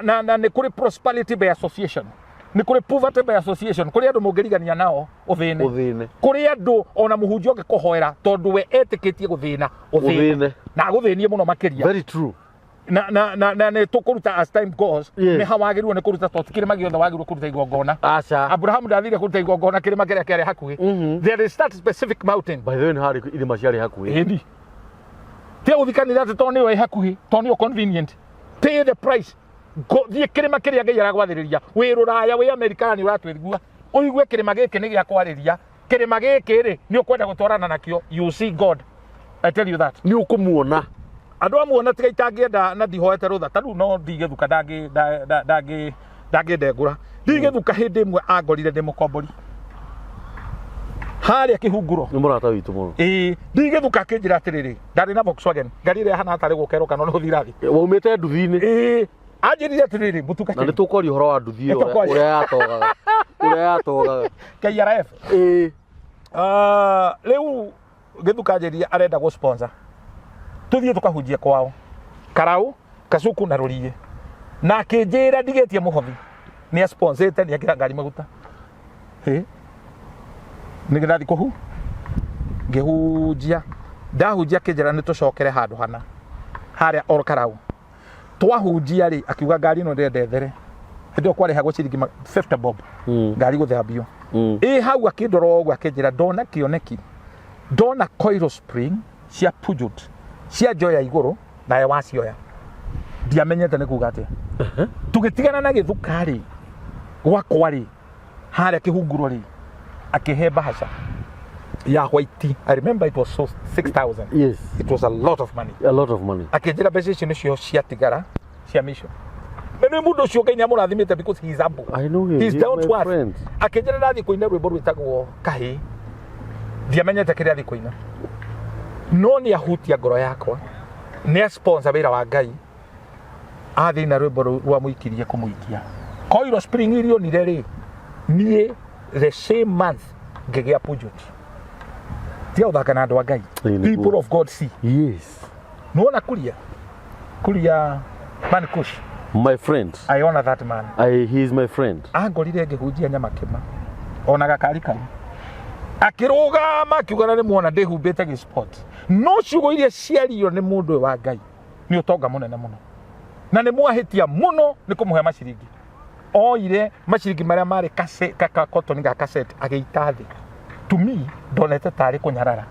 Na ni kuri prosperity by association. Ni kuri poverty by association. Kuri andu mungirigania nao uthine. Kuri andu ona muhunjia ungikuhoera tondu we etikitie guthina uthine. Na guthinie muno makiria. Very true. Na ne tukuruta as time goes ni hawagirwo ni kuruta to kirima giothe wagirwo kuruta igongona. Acha. Abraham ndathire kuruta igongona kirima kiria kiari hakuhi. There is that specific mountain. By the way hari irima ciari hakuhi. Endi. Te uthikanira ati to ni we hakuhi, to ni convenient. Pay the price. Go thie kirima kiria Ngai aragwathiriria wi ruraya wi America ni uratwithigua uigue kirima giki ni gia kwariria kirima giki ri ni ukwenda gutwarana nakio. You see God, I tell you that. Ni ukumuona andu amuona tiga itangienda na ndihoete rutha tanu no ndigithuka ndangindengura ndigithuka hindi imwe angorire ndi mukombori haria kihunguro ni murata witu muno ndigithuka akinjira atiriri ndari na Volkswagen ngari ire hana atari gukero kana no thirathi waumite nduthi-ini anjirire atiriri mutuka na nitukori uhoro wa nduthi uria yatogaga KRF riu githuka anjiria arenda go sponsor tuthie tukahunjia kwao Karau Kasuku na Rurie na akinjira ndigetie muhothi ni sponsete ni akira ngari maguta nigidathi kuhu ngihunjia ndahunjia kinjira ni tucokere handu hana haria or Karau twahunjia ri akiuga ngari no ndendethere ndio kwari hago ciringi 50 bob ngari guthambio hau akindoro ogwo akinjira ndona kioneki ndona coil spring cia Pujut cia joya iguru nae wacioya ndiamenyete ni kuga atia tugitigana na githukari gwakwa ri haria kihunguro ri akihe bahasha ya white. I remember it was so 6,000. Yes, it was a lot of money. Akinjira mbeca icio nicio cia tigara cia misho ni mundu ucio Ngai ni amurathimite because he is humble. I know him. He's down to earth. Akinjira ndathi kuina rwimbo rwitagwo kahi ndiamenyete kiria thi kuina no ni ahutia ngoro yakwa ni sponsor wira wa Ngai athi na rwimbo rwa muikirie kumuikia Coil Spring irio ni reri nie the same month ngigia Pujut tia uthaka na andu a Ngai. People of God see. Yes. Nuona kuria man kush my friend. I honor that man. He is my friend. Angorire ngihunjia nyama kima ona gakari kau akirugama kiugana ni muona ndihumbite gi sport no ciugo iria ciario ni mundu wa Ngai ni utonga munene muno na ni mwahitia muno ni kumuhe maciringi oire maciringi maria mari kaka cotton ga cassette ageita thi to me donete tari kunyarara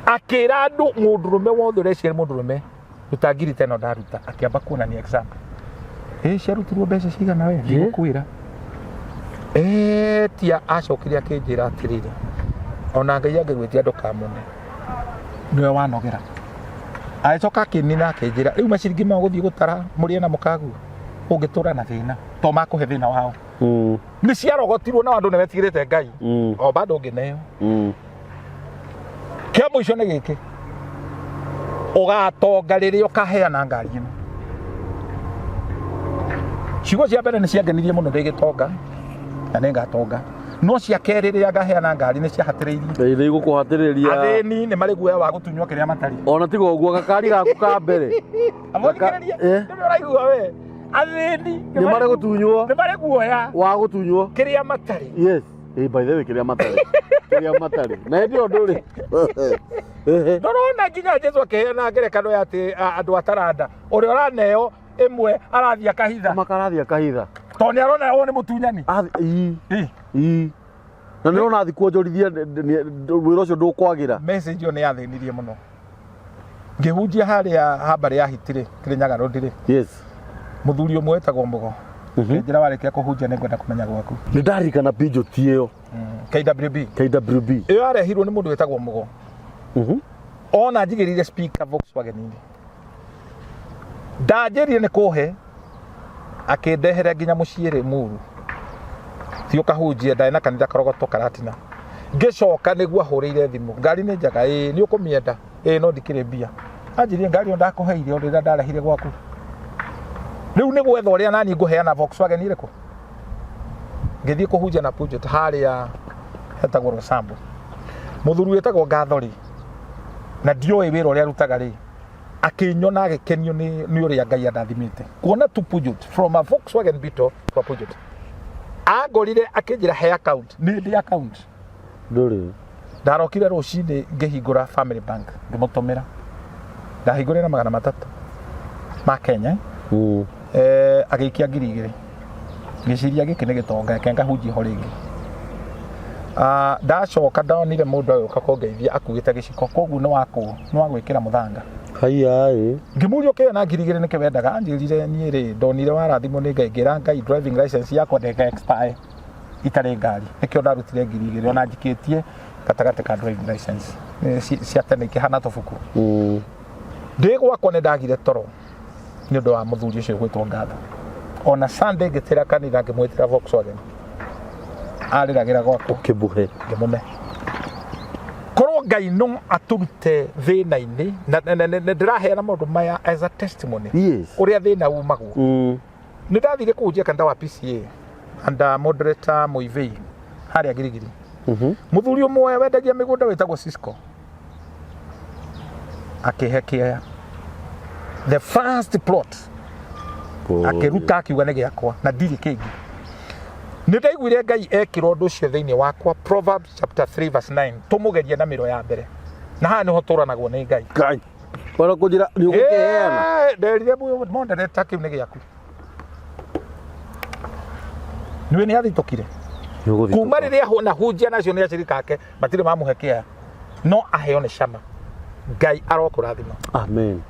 akira andu mundurume wothe urecire mundurume utangiri teno ndaruta akiamba kuona ni exam ciarutirwo mbeca cigana we ndigukwira tia acokire akinjira atiriri ona Ngai angirwetia andu kamune niwe wanogera aicoka akinina akinjira riu maciringi ma guthii gutara murie na mukagu ungitura na thina to makuhe thina wao ni ciarogotirwo na andu nimetigirite Ngai o bado ngineo kia muico ni giki ugatonga riria ukaheana ngari ino ciugo cia mbere ni ciangenirie muno ndigitonga na ningatonga no cia keri riria ngaheana ngari ni ciahatiriirie ni gukuhatiriria athini ni mari guoya wa gutunywa kiria matari ona tigo guo gakari gaku ka mbere amothikiriria ni uraigua we athini ni mari gutunywo ni mari guoya wa gutunywo kiria matari yes by the way kiria matari ria matari na ndio nduri ndorona nginya Jesu akiheana ngerekano ya ati andu ataranda uri oraneo imwe arathia kahitha makarathia kahitha to ni arona o ni mutunyani na nä rona athi kuonjorithia wä ra å cio ndå kwagira message ni yathinirie muno ngihunjia haria hambari ya hitire Kirinyaga Road ri yes muthuri umwe etagwo Mugo njira warĩkia kũhunjia nĩ ngwenda kũmenya gwaku nĩ ndarikana pinjo ti ĩyo KWB ĩyo arehirwo nĩ mũndũ wĩtagwo Mugo ona njigĩrĩire speaker Volkswagen-inĩ ndanjĩrire nĩ kũhe akĩndehere nginya mũciĩ Rĩmuru thiũ kahunjia ndarĩ na kanitha karogoto karatina ngĩcoka nĩguo ahũrĩire thimũ ngari nĩ njega nĩ ũkũmĩenda no ndikĩrĩ mbia anjĩrire ngari ĩyo ndakũheire o rĩrĩa ndarehire gwaku riu nĩ gwetha ũrĩa nani ngũheana Volkswagen ĩrĩkũ ngĩthiĩ kũhunjia na project harĩa hetagwo Rosambu mũthuri wĩtagwo Gathori na ndioĩ wĩra ũrĩa arutaga rĩ akĩnyona agĩkenio nĩ ũrĩa Ngai andathimĩte kuona tu project from a Volkswagen Beetle to a project angorire akĩnjĩra he account nĩ ndĩ account ndũrĩ ndarokire rũcinĩ ngĩhingũra Family Bank ngĩmũtũmĩra ndahingũrĩra 300 ma Kenya agĩikia 2,000 ngĩciria gĩkĩ nĩ gĩtonga kenga hunjia ho rĩngĩ ndacoka ndonire mũndũ agĩũka kũngeithia akuĩte gĩciko koguo nĩ wa gwĩkĩra mũthanga haiya ngĩmũria ũkĩona 2,000 nĩkĩ wendaga anjĩrire niĩ rĩ ndonire warathimwo nĩ Ngai ngĩra Ngai driving license yakwa ndeka expire itarĩ ngari nĩkĩo ndarutire 2,000 ona njikĩtie gatagatĩ ka driving license cia tene ikĩhana tũbuku ndĩ gwakwa nĩ ndagire toro nĩ ũndũ wa mũthuri ũcio gwĩtwo Ngatho ona Sunday ngĩtĩra kanitha ngĩmwĩtĩra Volkswagen arĩragĩra gwakwa kĩmũhe ngĩmũne korwo Ngai no atũrute thĩna-inĩ na ndĩraheana maũndũ maya as a testimony ũrĩa thĩna umagwo nĩ ndathire kũhunjia kanitha wa PCA and moderator Mũivĩi harĩa Girigiri mũthuri ũmwe wendagia mĩgũnda wĩtagwo Cisco akĩhe kĩaya the first plot akĩruta akiuga nĩ gĩakwa na ndirĩ kĩngĩ nĩ ndaiguire Ngai ekĩra ũndũ ũcio thĩinĩ wakwa Proverbs chapter 3 verse 9 tũmũgerie na mĩro ya mbere na haha nĩho tũranagwo nĩ Ngai ona kũnjĩra nĩ ũgũkĩheana nderire mondereta kĩu nĩ gĩaku nĩwe nĩ athitũkire kuma rĩrĩa na hunjia nacio nĩ acirika ake matirĩ mamũhe kĩaya no aheo nĩ cama Ngai arokũrathima amen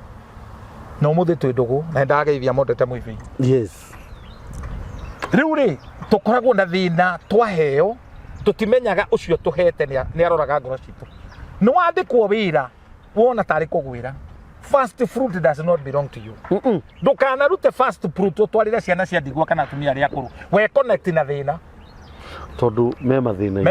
no mũthĩ twĩ Ndũgũ na ndageithia mondete Mũivĩi yes rĩu rĩ tũkoragwo na thĩna twaheo tũtimenyaga ũcio tũhete nĩ aroraga ngoro citũ nĩ wandĩkwo wĩra wona tarĩ kũgwĩra first fruit does not belong to you ndũkanarute first fruit ũtwarĩre ciana cia ndigwa kana atumia arĩa akũrũ we connect na thĩna tondũ me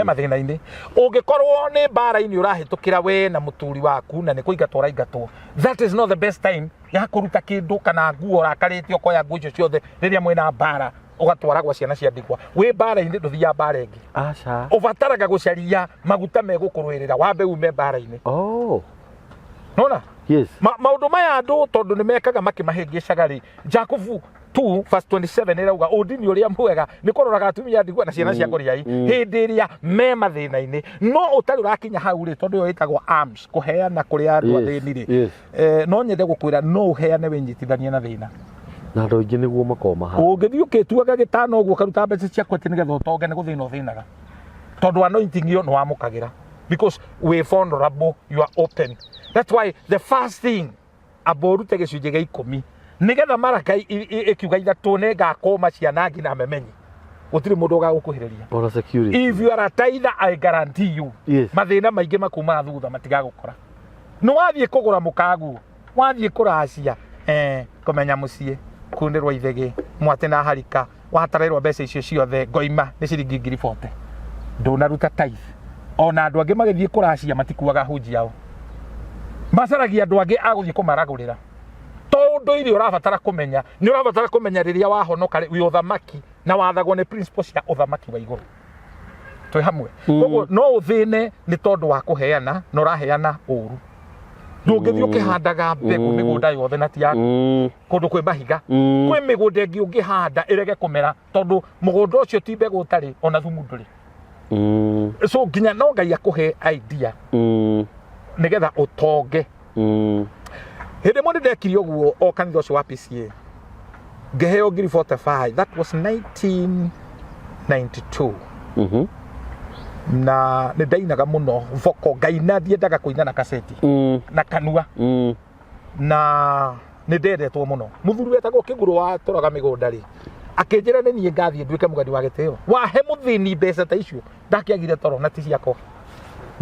mathĩna-inĩ ũngĩkorwo nĩ mbara-inĩ ũrahĩtũkĩra we na mũturi waku na nĩ kũingatwo ũraingatwo that is not the best time ya kũruta kĩndũ kana nguo ũrakarĩte ũkoya nguo icio ciothe rĩrĩa mwĩna mbara ũgatwara gwa ciana cia ndigwa wĩ mbara-inĩ ndũthiaga mbara ĩngĩ aca ũbataraga gũcaria maguta megũkũrũĩrĩra wambe ume mbara-inĩ nona maũndũ maya andũ tondũ nĩ mekaga makĩmahĩngĩcaga rĩ Jakubu 2 verse 27 ĩrauga ũndini ũrĩa mwega nĩ kũroraga atumia ndigwa na ciana cia ngoriai hĩndĩ ĩrĩa me mathĩna-inĩ no ũtarĩ ũrakinya hau rĩ tondũ ĩyo ĩtagwo arms kũheana kũrĩ andũ athĩni rĩ no nyende gũkwĩra no ũheane wĩnyitithanie na thĩna na andũ aingĩ nĩguo makoma haha ũngĩthiĩ ũkĩtuaga gĩtano ũguo ũkaruta mbeca ciaku atĩ nĩgetha ũtonge nĩ gũthĩna ũthĩnaga tondũ anointing ĩyo nĩ wamũkagĩra because we vulnerable you are open that's why the first thing aborute gĩcunjĩ gĩa 10 nĩgetha Maraka ĩkiuga ithatũ nĩ ngakoma ciana nginya memenyi gũtirĩ mũndũ ũgagũkuhĩrĩria ona security if you are a tither I guarantee you mathĩna maingĩ makuma thutha matigagũkora nĩ wathiĩ kũgũra mũkagu wathiĩ kũracia kũmenya mũciĩ kunĩrwo ithegĩ mwatĩ na harika watarairwo mbeca icio ciothe ngoima nĩ ciringi 40 ndũnaruta tithe ona andũ angĩ magĩthiĩ kũracia matikuaga hunjia ao macaragia andũ angĩ agũthiĩ kũmaragũrĩra tondũ irio ũrabatara kũmenya nĩ ũrabatara kũmenya rĩrĩa wahonoka wĩ ũthamaki na wathagwo nĩ principles cia ũthamaki wa igũrũ twĩ hamwe koguo no ũthĩne nĩ tondũ wa kũheana na ũraheana ũru ndũngĩthiĩ ũkĩhandaga mbegũ mĩgũnda yothe na ti yaku kũndũ kwĩ mahiga kwĩ mĩgũnda ĩngĩ ũngĩhanda ĩrege kũmera tondũ mũgũnda ũcio ti mbegũ ũtarĩ ona thumu ndũrĩ so nginya no Ngai akuhe idea nigetha utonge hindi mo ndekiri oguo o kanitha ucio wa PCA ngeheo ngiri 45 that was 1992 na nä ndainaga må no voko ngaina ndiendaga kũina na kaseti na kanua na nä ndendetwo må no må thuri wetagwo kä ngå rå wa tåraga mä gå nda rä akä njä ra nä niä ngathiä nduä ke må gani wa gä tä o wahe må thĩni mbeca ta icio ndakä agire toro na ti ciakwa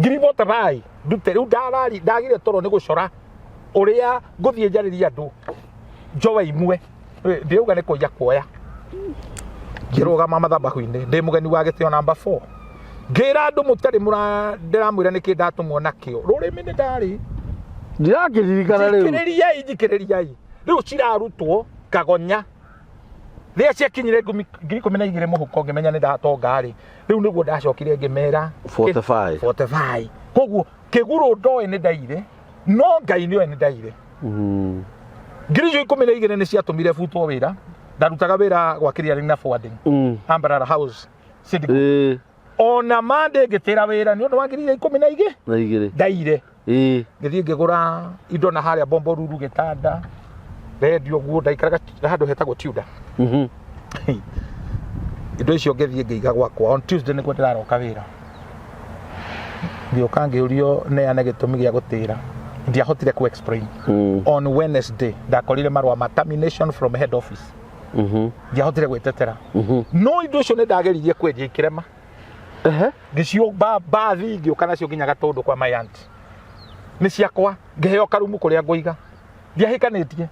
ngiri bota bai ndute rä u ndagire toro nä gå cora å rä a ngå thiä njarä ria andå njowe imwe ndä uga nä kåia kuoya ngä rå gama mathabahu-inä ndä må geni wa gä tä o namba 4 ngĩra andũ mũtarĩ ndĩramwĩra nĩkĩ ndatũmwo nakĩo rũrĩmĩ nĩ ndarĩ ndirakĩririkana rĩu njikĩrĩriai rĩu cirarutwo kagonya rĩrĩa ciakinyire ngiri 12 mũhuko ngĩmenya nĩ ndatonga-rĩ rĩu nĩguo ndacokire ngĩmera 45 koguo kĩgũrũ ndoĩ nĩ ndaire no Ngai nĩoĩ nĩ ndaire ngiri icio 12 nĩ ciatũmire butwo wĩra ndarutaga wĩra gwa clearing na forwarding Umbrella House Sydney ona mande ngĩtĩra wĩra nĩ ũndũ wa ngiri 12 ndaire ngĩthiĩ ngĩgũra indo na harĩa Bomboruru gĩtanda redio guo ndaikaraga handũ hetagwo Tudor indo icio ngĩthiĩ ngĩiga gwakwa on Tuesday nĩguo ndĩraroka wĩra ngĩũka ngĩũrio neane gĩtũmi gĩa gũtĩra ndiahotire ku explain on Wednesday ndakorire marũa ma termination from head office ndiahotire gwĩtetera no indo icio nĩ ndageririe kwendia ikĩrema ngĩcio bathi ngĩũka nacio nginya Gatũndũ kwa my aunt nĩ ciakwa ngĩheo karumu kũrĩa ngũiga ndiahĩkanĩtie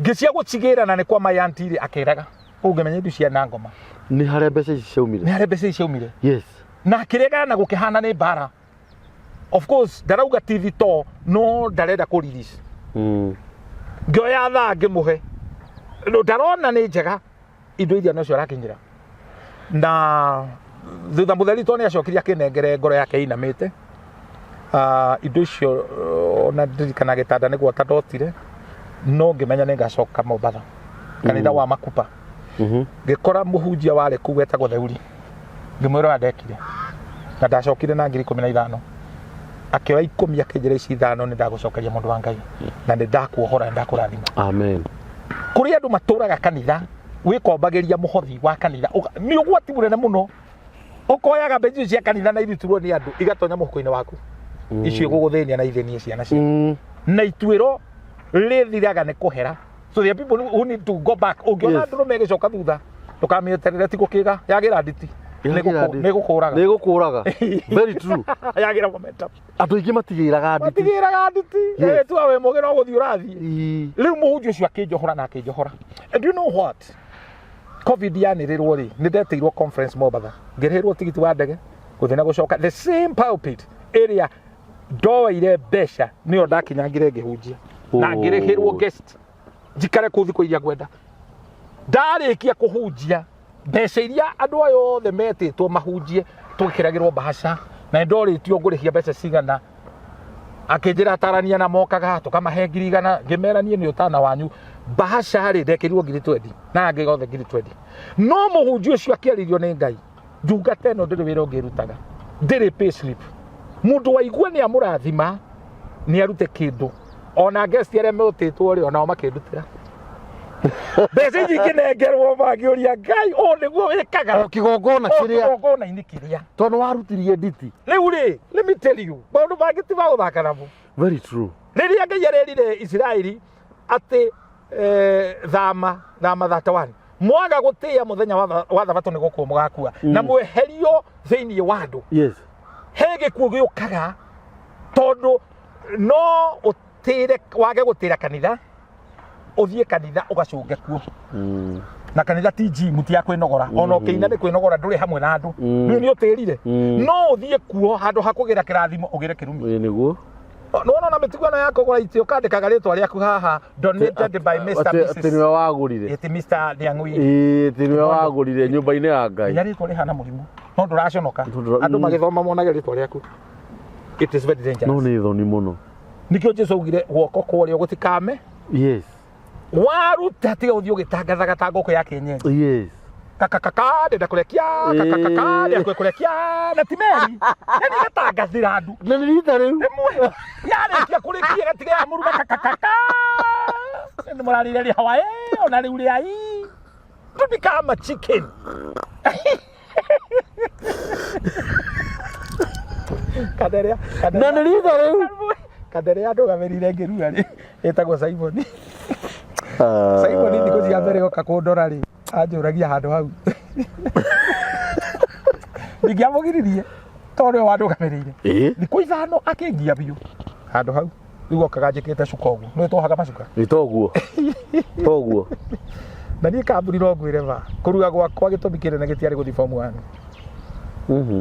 ngĩcia gũcigĩra na nĩ kwa my aunt ire akĩraga kũu ngĩmenya indo cia na ngoma nĩ harĩa mbeca ici ciaumire yes na kĩrega na gũkĩhana nĩ bara of course ndarauga TV to no ndarenda kũ release ngĩoya thaa ngĩmũhe ndarona nĩ njega indo iria nocio arakinyĩra na thutha mũtheri to nĩ acokirie akĩnengere ngoro yake inamĩte indo icio ona ndirikana gĩtanda nĩguo tandotire no ngĩmenya nĩ ngacoka Mombatha kanitha wa Makupa ngĩkora mũhunjia warĩ kũu wetagwo Theuri ngĩmwĩra ndekire na ndacokire na ngiri 15 akĩoya 10 akĩnjĩra ici 5 nĩ ndagũcokeria mũndũ wa Ngai na nĩ ndakuohora ndakũrathima amen kũrĩ andũ matũraga kanitha wĩkombagĩria mũhothi wa kanitha nĩ ũgwati mũnene mũno ũkoyaga mbeca cia kanitha na irutirwo nĩ andũ igatonya mũhuko-inĩ waku icio gũgũthĩnia na ithĩnie ciana ciaku na ituĩro rĩthiraga nĩ kũhera so there are people who need to go back ũngĩona andũ megĩcoka thutha ndũkamĩeterere ti gũkĩga yagĩra nditi nĩ gũkũraga very true yagĩra momentum andũ aingĩ matigĩraga nditi tu awe mũgĩ no gũthiĩ ũrathiĩ rĩu mũhunjia ũcio akĩnjohora na akĩnjohora and you know what COVID yanĩrĩrwo rĩ nĩ ndeteirwo conference Mombatha ngĩrĩhĩrwo tigiti wa ndege gũthiĩ na gũcoka the same pulpit area ndoeire mbeca nĩyo ndakinyangire ngĩhunjia na ngĩrĩhĩrwo guest njikare kũu thikũ iria ngwenda ndarĩkia kũhunjia mbeca iria andũ aya othe metĩtwo mahunjie tũgĩkĩragĩrwo bahasha na ndorĩtio ngũrĩhia mbeca cigana akĩnjĩra atarania na mokaga tũkamahe ngiri 100 ngĩmera niĩ nĩ ũtana wanyu bahasha rĩ ndekĩrirwo ngiri 20 na angĩ gothe ngiri 20 no mũhunjia ũcio akĩarĩrio nĩ Ngai ndungata ĩno ndĩrĩ wĩra ũngĩrutaga ndĩrĩ pay slip mũndũ waigua nĩ amũrathima nĩ arute kĩndũ ona guest arĩa metĩtwo rĩ onao makĩndutĩra mbeca nyingĩ nengerwo mangĩũria Ngai o nĩguo wĩkaga kĩgongona-inĩ kĩrĩa tondũ warutirie nditi rĩu rĩ let me tell you maũndũ mangĩ ti magũthaka namo very true rĩrĩa Ngai arerire Isiraeli atĩ thama 31 mwaga gũtĩĩa mũthenya wa thabatũ nĩ gũkũ mũgakua na mweherio thĩinĩ wa andũ yes he gĩkuũ gĩũkaga tondũ no ũtĩre wage gũtĩra kanitha ũthiĩ kanitha ũgacũnge kuo na kanitha ti gym ti ya kwĩnogora ona ũkĩina nĩ kwĩnogora ndũrĩ hamwe na andũ rĩu nĩ ũtĩrire no ũthiĩ kuo handũ ha kũgĩra kĩrathimo ũgĩre kĩrumi nĩguo no na mĩtugo ya kũgũra itio kandĩkaga rĩtwa rĩaku haha donated by Mr. Mrs. Nĩwe wagũrire ĩtĩ Mr. Ndiang'ui nĩwe wagũrire nyũmba-inĩ ya Ngai ya rĩtwa rĩhana mũrimũ no ndũraconoka andũ magĩthoma monage rĩtwa rĩaku it is very dangerous no nĩ thoni mũno nikio Jesũ augire guoko kũrĩa gũtikame yes waruta tiga ũthiĩ ũgĩtangathaga ta ngũkũ ya kĩenyenji yes kakakaka ndenda kurekia kakakaka ndenda kurekia na timeri yani gatangathira Andu na nirita riu yarekia kurekia gatiga muruga kakakaka ni murarire ri hawaye ona riu ri ai to become a chicken kaderia na nirita riu kaderia Andu gamerire ngirua ri etagwo Simon Simon ndi kuthia mbere oka kundora ri anjuragia handu hau ndigiamugiririe tondu wa Andu gamerire thiku ithano akingia biu handu hau riu okaga njikite cuka uguo no tohaga macuka ni toguo na ni kamburi no ngwire va kuruga gwakwa gitumi kinene gitiari guthi form 1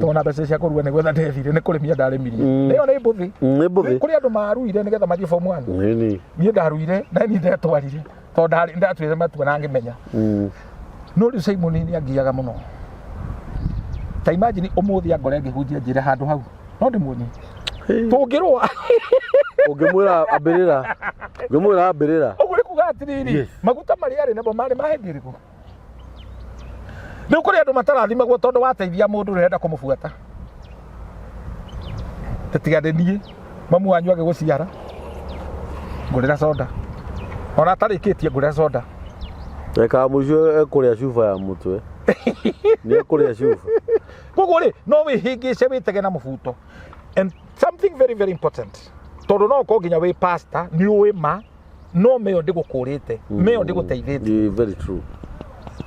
tona mbeca cia kuruga niguo ndethire ni kurimia ndarimirie niyo ni mbuthi kuri Andu maruire nigetha mathie form 1 ni ndaruire na ni ndetwarire tondu ndatwire matua na ngimenya no riu Simon ni angiaga muno ta imagine umuthi angore ngihunjia njire handu hau no ndimuoni tungirwa ungimwira ambirira uguo ni kuga atiriri maguta mari ari nabo mari mahengiriku riu kuri Andu matarathimagwo tondu wateithia mundu urenda kumubuata titigane nie mamu wanyu agiguciara ngurira soda ona tarikitie ngurira soda eka mucio ekuria cuba ya mutwe ni ekuria cuba koguo ri no wihingice witege na mubuto and something very very important tondu no ko nginya wi pastor ni uwi ma no meyo ndigukurite meyo ndiguteithite very true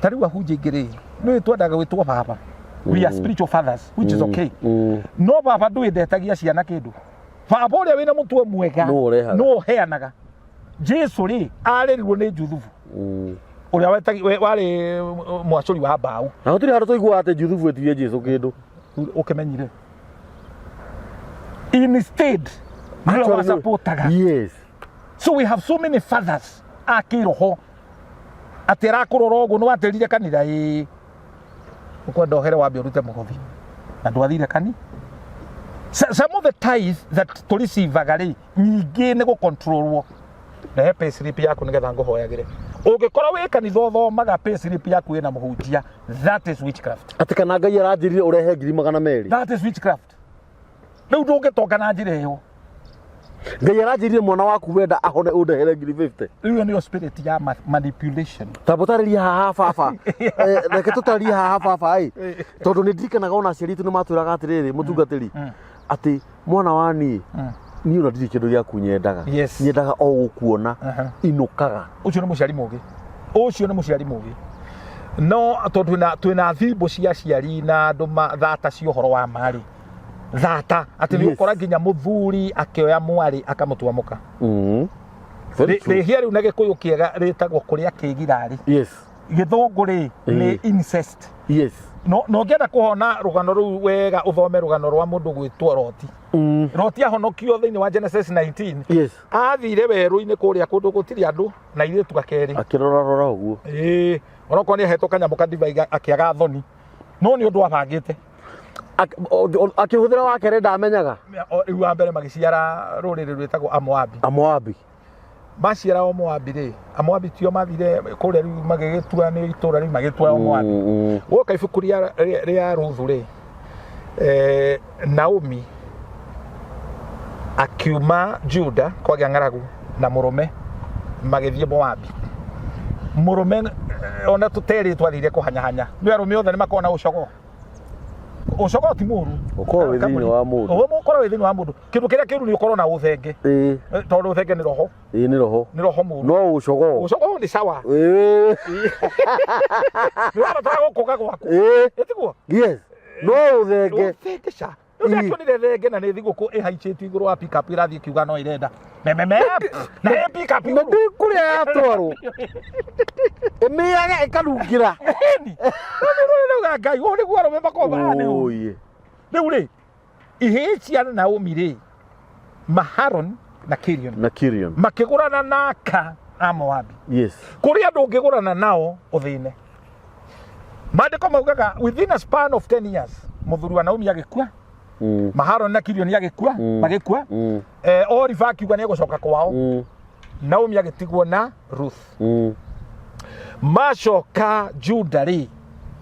tariu ahunjia ingiri no twendaga gwitwo baba we are spiritual fathers which is okay no baba ndwendetagia ciana kindu baba uria wina mutwe mwega no heanaga Jesu ri arerirwo ni Juthubu uria wari mwacuri wa mbau na gutiri handu tuigua ati Juthubu etie Jesu kindu ukimenyire instead ndio wasupportaga yes so we have so many fathers akiroho atira kurora uguo no aterire kanitha ukwenda ohere wambe urute mugothi na ndwathire kani some of the ties that to receive agari nyingi ni go controlwo na pay slip yaku nigetha nguhoyagire ungikorwo wi kanitha thomaga pay slip yaku ina muhunjia that is witchcraft atikana Ngai aranjirire urehe 200,000 that is witchcraft riu ndungitoka na njira iyo Ngai aranjirire mwana waku wenda ahone undehere 50 riu ni spirit ya manipulation tabutariria haha baba reke tutaria haha baba ai tondu ni ndirikanaga ona aciari tu ni matwiraga atiriri mutungatiri ati mwana wani ni una ndiri kindu giaku nyendaga nyendaga o gukuona inukaga ucio ni muciari mugi no tondu twina thimbo cia ciari na andu thata cia uhoro wa mari thata ati ni ukora nginya muthuri akioya mwari akamutuamuka rihia riu na gikuyu kiega ritagwo kuria kigirari githungu ri ni incest no ngenda kuhona rugano ru wega uthome rugano rwa mundu gwitwo Loti Loti ahonokio thiini wa Genesis 19 athire weru-ini kuria kundu gutiri andu na ithe tukakeri akirora uguo onoko ni ahetwo kanyamu kadiva akiaga thoni no ni undu abangite akihuthira wakere ndamenyaga riu wa mbere magiciara ruriri rwitagwo Amoabi maciara o Moabi ri Amoabi tio mathire kuria riu magigitua ni itura riu magitua o Moabi woka ibuku ria Ruthu ri Naomi akiuma Juda kwagia ng'aragu na murume magithie Moabi murume ona tuteri twathire kuhanyahanya ni arume othe ni makona ucogo ti muru ukorwo withini wa mundu ukorwo withini wa mundu kindu kiria kiru ni ukorwo na uthenge tondu uthenge ni roho ni roho mundu no ucogo ni sawa ni wara gukuga gwaku etiguo yes no uthenge ca Uthekio ni thenge na ni thiguku ihaicitio iguru wa pick up irathie kiuga no irenda mememe na pick up no kuria yatwaro emiaga ikarungira ni Ngai wo ni gwaro memba ko baane oye riu ri ihicia na umire Maharon na Kirion makigurana naka Amoabi kuria andu ngigurana nao Uthine mandiko maugaga within a span of 10 years muthuri wa Naomi agikua Maharon na Kirion agikua magikua Orifa akiuga ni egucoka kwao Naomi agitigwo na Ruth macoka Juda ri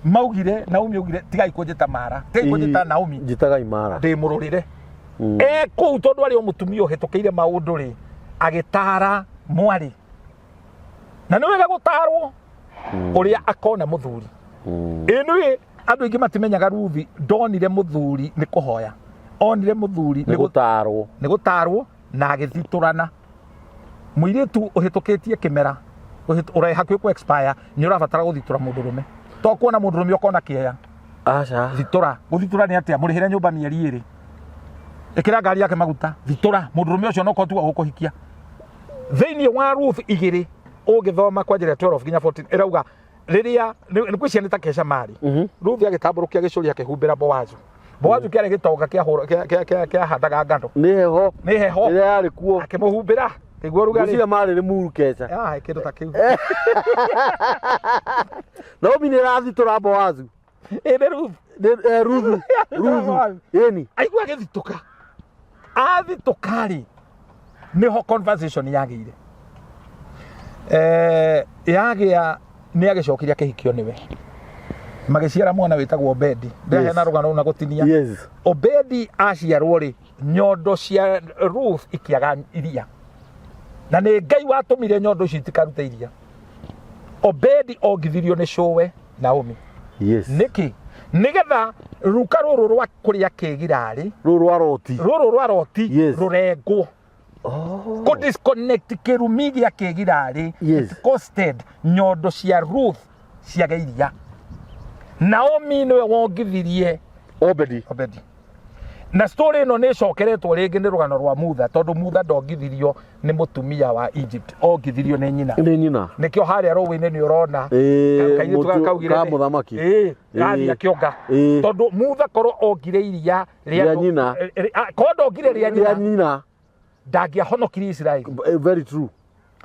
maugire Naomi ugire tigai kunjita mara tigai kunjita Naomi njitagai mara ndi mururire kuu tondu ari o mutumia uhitukiire maundu ri agitara mwari na ni wega gutarwo uria akona muthuri inu andu ingi matimenyaga Ruthi ndonire muthuri ni kuhoya onire muthuri ni gutarwo na agithiturana muiritu uhitukitie kimera urai hakuhi ku expire ni urabatara guthitura mundurume to kuona mundurume ukona kieya aca guthitura ni atia murihire nyumba mieri 2 ikira ngari yake maguta thitura mundurume ucio no kotu gukuhikia thiini wa Ruth 2 ugithoma kwa njira 12 nginya 14 irauga riria ni kwicianita kesha mari Ruth agitamburukia gicuri akihumbira Boazu kiari gitonga kia handaga ngano ni heho riria yari kuo akimuhumbira kiguo rugari ucia mari ni muru kesha kindu ta kiu Naomi ni rathitura Boazu Ruth eni aigua githituka athitũkari niho conversation yagiire yagia ni agicokiria kihikio niwe magiciara mwana witagwo Obedi ndehena rugano na gutinia Obedi aciarwo ri nyondo cia Ruth ikiaga iria na ni Ngai watumire nyondo ici itikarute iria Obedi ogithirio ni showe Naomi niki nigetha ruka ruru rwa kuria kigirari ruru rwa roti rurengwo ko disconnect kirumi gia kigirari it costed nyondo cia Ruth ciaga iria Naomi niwe wongithirie Obedi na story no ne cokeretwo ringi ni rugano rwa mutha tondu mutha ndongithirio ni mutumia wa Egypt ogithirio ni nyina nikio haria rowe-ini ni urona kairitu gakaugire ka muthamaki gathi akionga tondu mutha korwo ongire iria ria nyina korwo ndongire ria nyina ndangiahonokire Israeli very true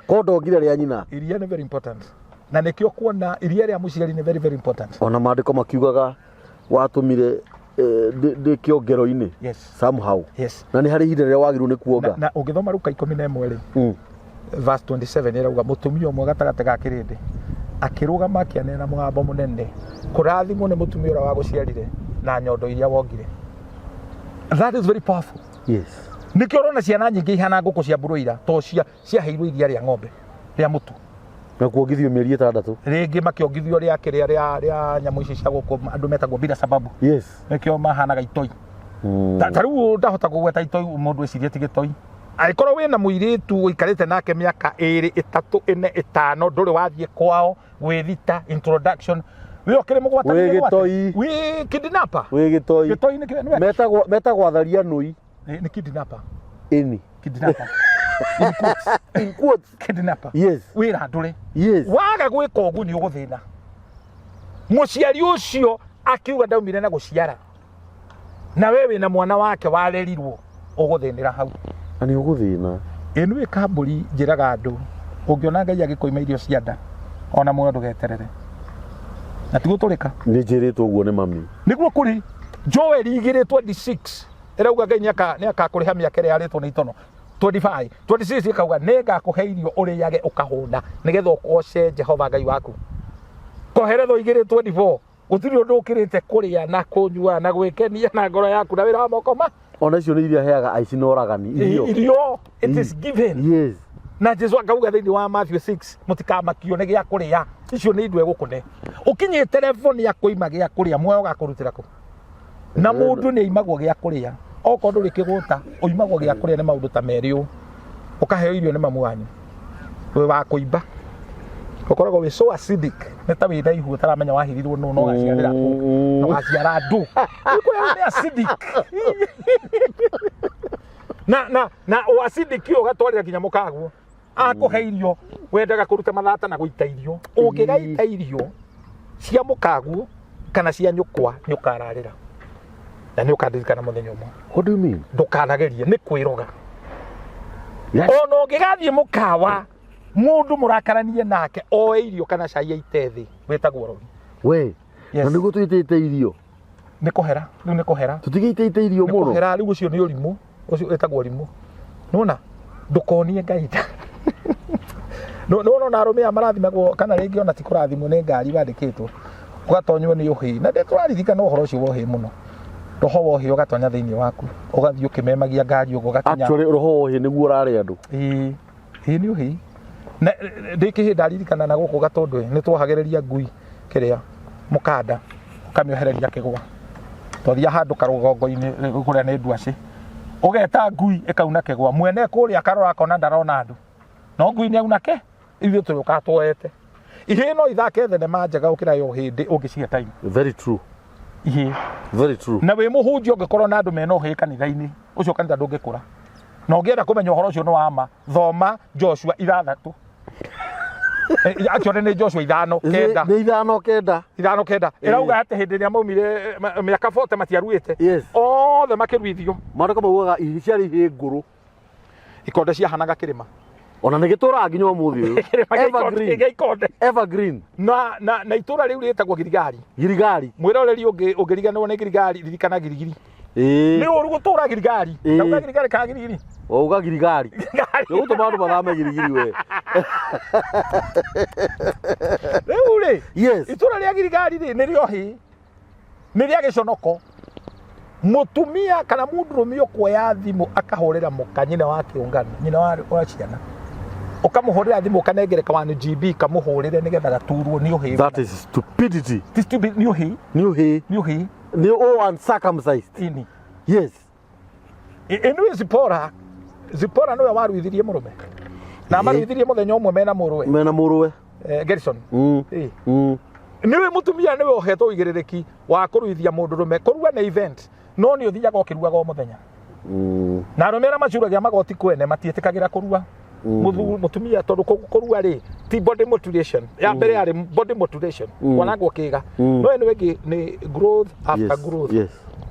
korwo ndongire ria nyina iria ni very important na nikio kuona iria ria muciari ni very very important ona maandiko makiugaga watumire de kiongero-ini somehow na ni hari ihinda rĩrĩa wagĩrĩirwo nĩ kuonga na ũngĩthoma Luka 11 verse 27 ĩrauga mũtumia ũmwe gatagatĩ ga kĩrĩndĩ akĩrũgama akĩanĩrĩra mũgambo mũnene kũrathimwo nĩ mũtumia ũrĩa wagũciarire na nyondo iria wongire. That is very powerful. Nĩkĩo ũrona ciana nyingĩ ihana ngũkũ cia broiler to ciaheirwo iria rĩa ng'ombe rĩa mũtu na kuongithio mĩeri 6 rĩngĩ makiongithio rĩa kĩrĩa rĩa nyamũ ici cia gũkũ andũ metagwo bila sababu nĩkĩo mahanaga itoi ta rĩu ndahota kũgweta itoi mũndũ ecirie ti gĩtoi angĩkorwo wĩna mũirĩtu ũikarĩte nake mĩaka 2 3 4 5 ndũrĩ wathiĩ kwao gwĩthita introduction wĩ okĩrĩ mũgwatanĩre gĩtoi wĩ kidnapper gĩtoi nĩ metagwo atharia nũi ni kidnapper kidnapper in quotes kidnapper wĩra ndũrĩ waga gwĩka ũguo nĩ ũgũthĩna mũciari ũcio akiuga ndaumire na gũciara na wewe wĩna mwana wake warerirwo ũgũthĩnĩra hau na nĩ ũgũthĩna ĩno ĩkambũri njĩraga andũ ũngĩona Ngai agĩkũima irio cia nda ona muoyo ndũgeterere na tigũtũrĩka nĩ njĩrĩtwo ũguo nĩ mami nĩguo kũrĩ Joel 2:26 ĩrauga Ngai nĩakakũrĩha mĩaka ĩrĩa yarĩtwo nĩ itono 25 26 ikauga nĩngakũhe irio ũrĩage ũkahũna nĩgetha ũkoce Jehova Ngai waku Koheretho 2:24 gũtirĩ ũndũ ũkĩrĩte kũrĩa na kũnyua na gwĩkenia na ngoro yaku na wĩra wa moko ona icio nĩ iria heaga aici na oragani irio it is given na Jesu akauga thĩinĩ wa Matthew 6 mũtikamakio nĩ gĩa kũrĩa icio nĩ indo egũkũne ũkinyĩ telefoni ya kũima gĩa kũrĩa muoyo gakũrutĩra kũ na mũndũ nĩ aimagwo gĩa kũrĩa oko ndũrĩ kĩgũta ũimagwo gĩa kũrĩa nĩ maũndũ ta merĩ ũũ ũkaheo irio nĩ mamu wanyu wĩ wa kũimba ũkoragwo wĩ so acidic nĩ ta wĩ ndaihu ũtaramenya wahirirwo nũ no gaciarĩra kũ no gaciara ndũ ũkũrĩa nĩ acidic na o acidic ũgatwarĩra nginya mũkaguo akũhe irio wendaga kũruta mathata na gũita irio ũngĩgaita irio cia mũkaguo kana cia nyũkwa nĩ ũkararĩra na nĩ ũkandirikana mũthenya ũmwe. What do you mean? Ndũkanagerie nĩ kwĩroga ona ũngĩgathiĩ mũkawa mũndũ mũrakaranie nake oe irio kana cai aite thĩ wĩtagwo rogi we na nĩguo tũitĩte irio nĩ kũhera rĩu nĩ kũhera tũtigĩitĩte irio mũno kũhera rĩu ũcio nĩ ũrimũ ũcio wĩtagwo ũrimũ nona ndũkonie Ngai nona arũme aya marathimagwo kana rĩngĩ ona ti kũrathimwo nĩ ngari bandĩkĩtwo ugatonywo ni uhi na ndetwaririkana uhoro ucio wohi muno roho wohi ugatonya thiini waku ugathii ukimemagia ngari ugo gakinya actually roho wohi niguo urari andu ni uhi na ndiki ndaririkana na guku gatondu ni twahagiriria ngui kiria mukanda ukamiohereria kigwa twathia handu karugongo-ini kuria ni ndwaci ugeta ngui ikauna kigwa mwene kuria karora kona ndarona andu no ngui ni auna ke ithuĩ tũrĩũkaga twoete ihĩ no ithake thenema njega ũkĩra yo hĩndĩ ũngĩcihe time. Very true. Ihĩ. Very true. Na wĩ mũhunjia ũngĩkorwo na andũ mena ũhĩ kanitha-inĩ ũcio kanitha ndũngĩkũra na ũngĩenda kũmenya ũhoro ũcio nĩ wa ma thoma Joshua 3 actually nĩ Joshua 5:9 nĩ 5:9 ĩrauga atĩ hĩndĩ ĩrĩa maumire mĩaka 40 matiaruĩte othe makĩruithio maandĩko maugaga ihi ciarĩ ihĩ ngũrũ ikonde ciahanaga kĩrĩma ona nĩ gĩtũraga nginya ũmũthĩ ũyũ evergreen na itũra rĩu rĩtagwo Girigari mwĩroreri ũngĩriganĩrwo nĩ Girigari ririkana Girigiri nĩ ũru gũtũra Girigari nauga Girigari kana Girigiri uga Girigari nĩ gũtũma andũ mathame Girigiri we rĩu rĩ itũra rĩa Girigari rĩ nĩ rĩohĩ nĩ rĩa gĩconoko mutumia kana mũndũrũme ũkuoya thimũ akahũrĩra mũka nyina wa kĩũngano nyina wa ciana ukamuhurira thimu kanengere ka 1 GB kamuhurire nigetha gaturwo ni uhi. That is stupidity. This stupid ni uhi. Ni uncircumcised. Ini. Yes. Enu Zipora no waruithirie murume na maruithirie muthenya umwe mena muruwe Gerson. Niwe mutumia niwe uhetwo igiririki wa kuruithia mundurume kurua na event no ni uthiaga ukiruaga o muthenya na arumera macuragia magoti kwene matietikagira kurua mutumia tondu kurua ri ti body mutilation ya mbere yari body mutilation wanagwo kiga no ene wengi ni growth after growth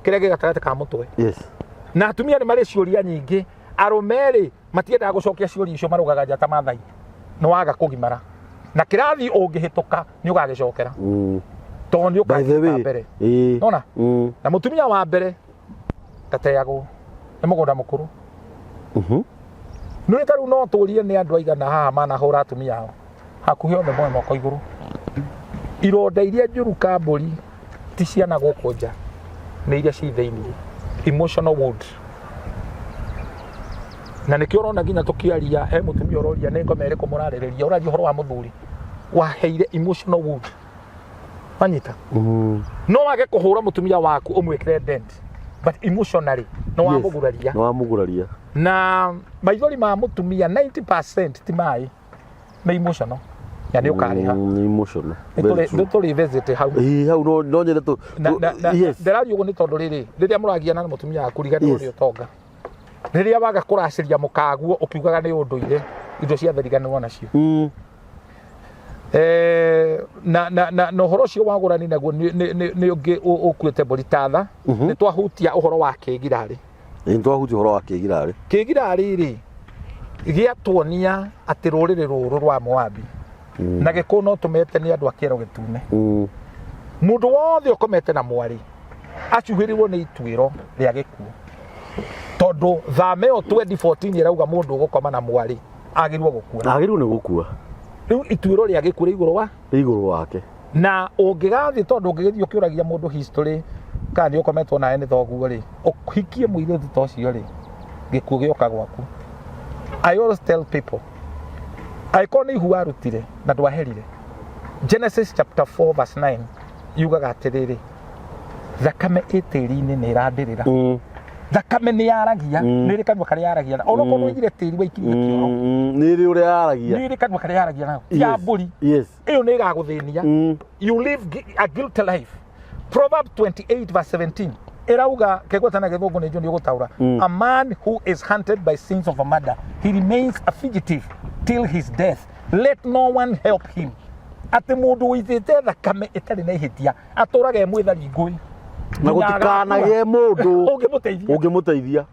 kirege gatagatĩ ka mutwe na atumia ni mari ciuria nyingi arumeri matiendaga gucokia ciuria icio marugaga njata mathai no waga kugimara na kirathi ungihituka ni ugagicokera tondu ukaga mbere nona na mutumia wa mbere tateagwo ni mugunda mukuru no itaru no turie ni andu aigana haha manahura atumia hao hakuhi othe moe moko iguru ironda iria njuru kamburi ti ciana gũkũ nja nĩ iria ci thĩinĩ emotional wound na nĩkĩo ũrona nginya tũkĩaria he mũtumia ũroria nĩ ngoma ĩrĩkũ mũrarĩrĩria ũrathi ũhoro wa mũthuri waheire emotional wound wanyita no wage kũhũra mũtumia waku ũmwĩkĩre dent but emotionally no wamũguraria na maithori ma mutumia 90% ti mai na emotional ya nĩ ũkarĩha emotional nĩ tũrĩ visit hau no nyende tu ndĩraria ũguo nĩ tondũ rĩrĩa mũragia na mũtumia waku riganĩrwo nĩ ũtonga rĩrĩa waga kũracĩria mũkaguo ũkiugaga nĩ ũndũire indo cia theriganĩrwo nacio na ũhoro ũcio wagũrani naguo nĩ ũngĩ ũkuĩte mbũritatha nĩ twahutia ũhoro wa kĩgirarĩ twahutia ũhoro wa kĩgirarĩ rĩ gĩatuonia atĩ rũrĩrĩ rũrũ rwa Moabi na gĩkũyũ no tũmete nĩ andũ a kĩero gĩtune mũndũ wothe ũkomete na mwarĩ acuhĩrĩrwo nĩ ituĩro rĩa gĩkuũ tondũ thame ĩyo 2014 ĩrauga mũndũ ũgũkoma na mwarĩ agĩrĩirwo nĩ gũkua rĩu ituĩro rĩa gĩkuũ rĩ igũrũ wake na ũngĩgathiĩ tondũ ũngĩgĩthiĩ ũkĩũragia mũndũ history kana nĩ ũkometwo nawe nĩ thoguo rĩ ũhikie mũirĩtu ta ũcio rĩ gĩkuũ gĩoka gwaku. I always tell people angĩkorwo nĩ ihu warutire na ndwaherire Genesis chapter 4 verse 9 yugaga atĩrĩrĩ thakame ĩ tĩri-inĩ nĩ ĩrandĩrĩra thakame nĩ yaragia nĩ ĩrĩ kanua karĩa yaragia ona korwo ũigire tĩri waikirie kĩoro nĩ ĩrĩ ũrĩa yaragia nĩ ĩrĩ kanua karĩa yaragia nayo ya mbũri ĩyo nĩ ĩgagũthĩnia you live a guilty life. Proverbs 28 verse 17 irauga kegweta na gĩthũngũ nĩ nĩ ũgũtaũra a man who is hunted by sins of a murder he remains a fugitive till his death let no one help him. Atĩ mũndũ ũithĩte thakame ĩtarĩ na ihĩtia atũraga mwĩthari ngũĩ na gũtikanagĩe mũndũ ũngĩmũteithia.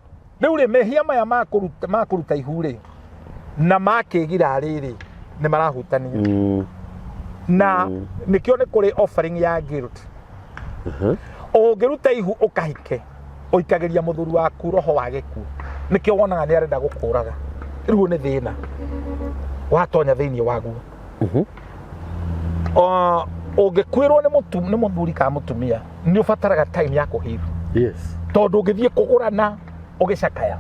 Rĩu rĩ mehia maya makũruta ihu rĩ na makĩgira rĩrĩ nĩ marahutania na nĩkĩo nĩ kũrĩ offering ya guilt. Ũngĩruta ihu ũkahike ũikagĩria mũthuri waku roho wa gĩkuũ nĩkĩo wonaga nĩ arenda gũkũraga rĩu nĩ thĩna watonya thĩinĩ waguo. Ũngĩkwĩrwo nĩ mũthuri ka mũtumia nĩ ũbataraga time ya kũhiru. Yes. Tondũ ũngĩthiĩ kũgũrana ũgĩcakaya.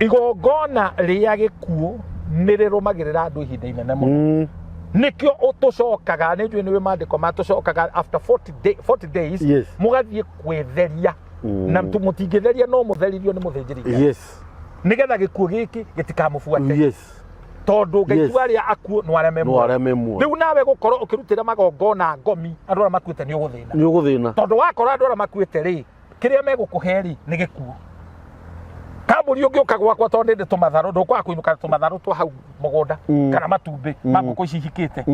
Igongona rĩa gĩkuũ nĩ rĩrũmagĩrĩra andũ ihinda inene mũno. Nikio ũtũcokaga nĩ njũĩ nĩ mandĩko matũcokaga after 40 days mũgathiĩ kwĩtheria na mũtingĩtheria no mũtheririo nĩ mũthĩnjĩri. Yes. Nigetha gĩkuũ gĩkĩ gĩtikamũbuate. Yes. Tondũ Ngai tu arĩa akuũ no arĩa memwe. Rĩu nawe gũkorwo ũkĩrutĩra magongona ngomi andũ arĩa makuĩte nĩ ũgũthĩna. Nĩ ũgũthĩna. Tondũ wakora andũ arĩa makuĩte rĩ kĩrĩa megũkũhe rĩ nĩ gĩkuũ. Kambũri ũngĩũka gwakwa tondũ ndĩ tũmatharũ ndũkwaga kũinũka tũmatharũ twa hau mũgũnda kana matumbĩ ma ngũkũ ici ihikĩte.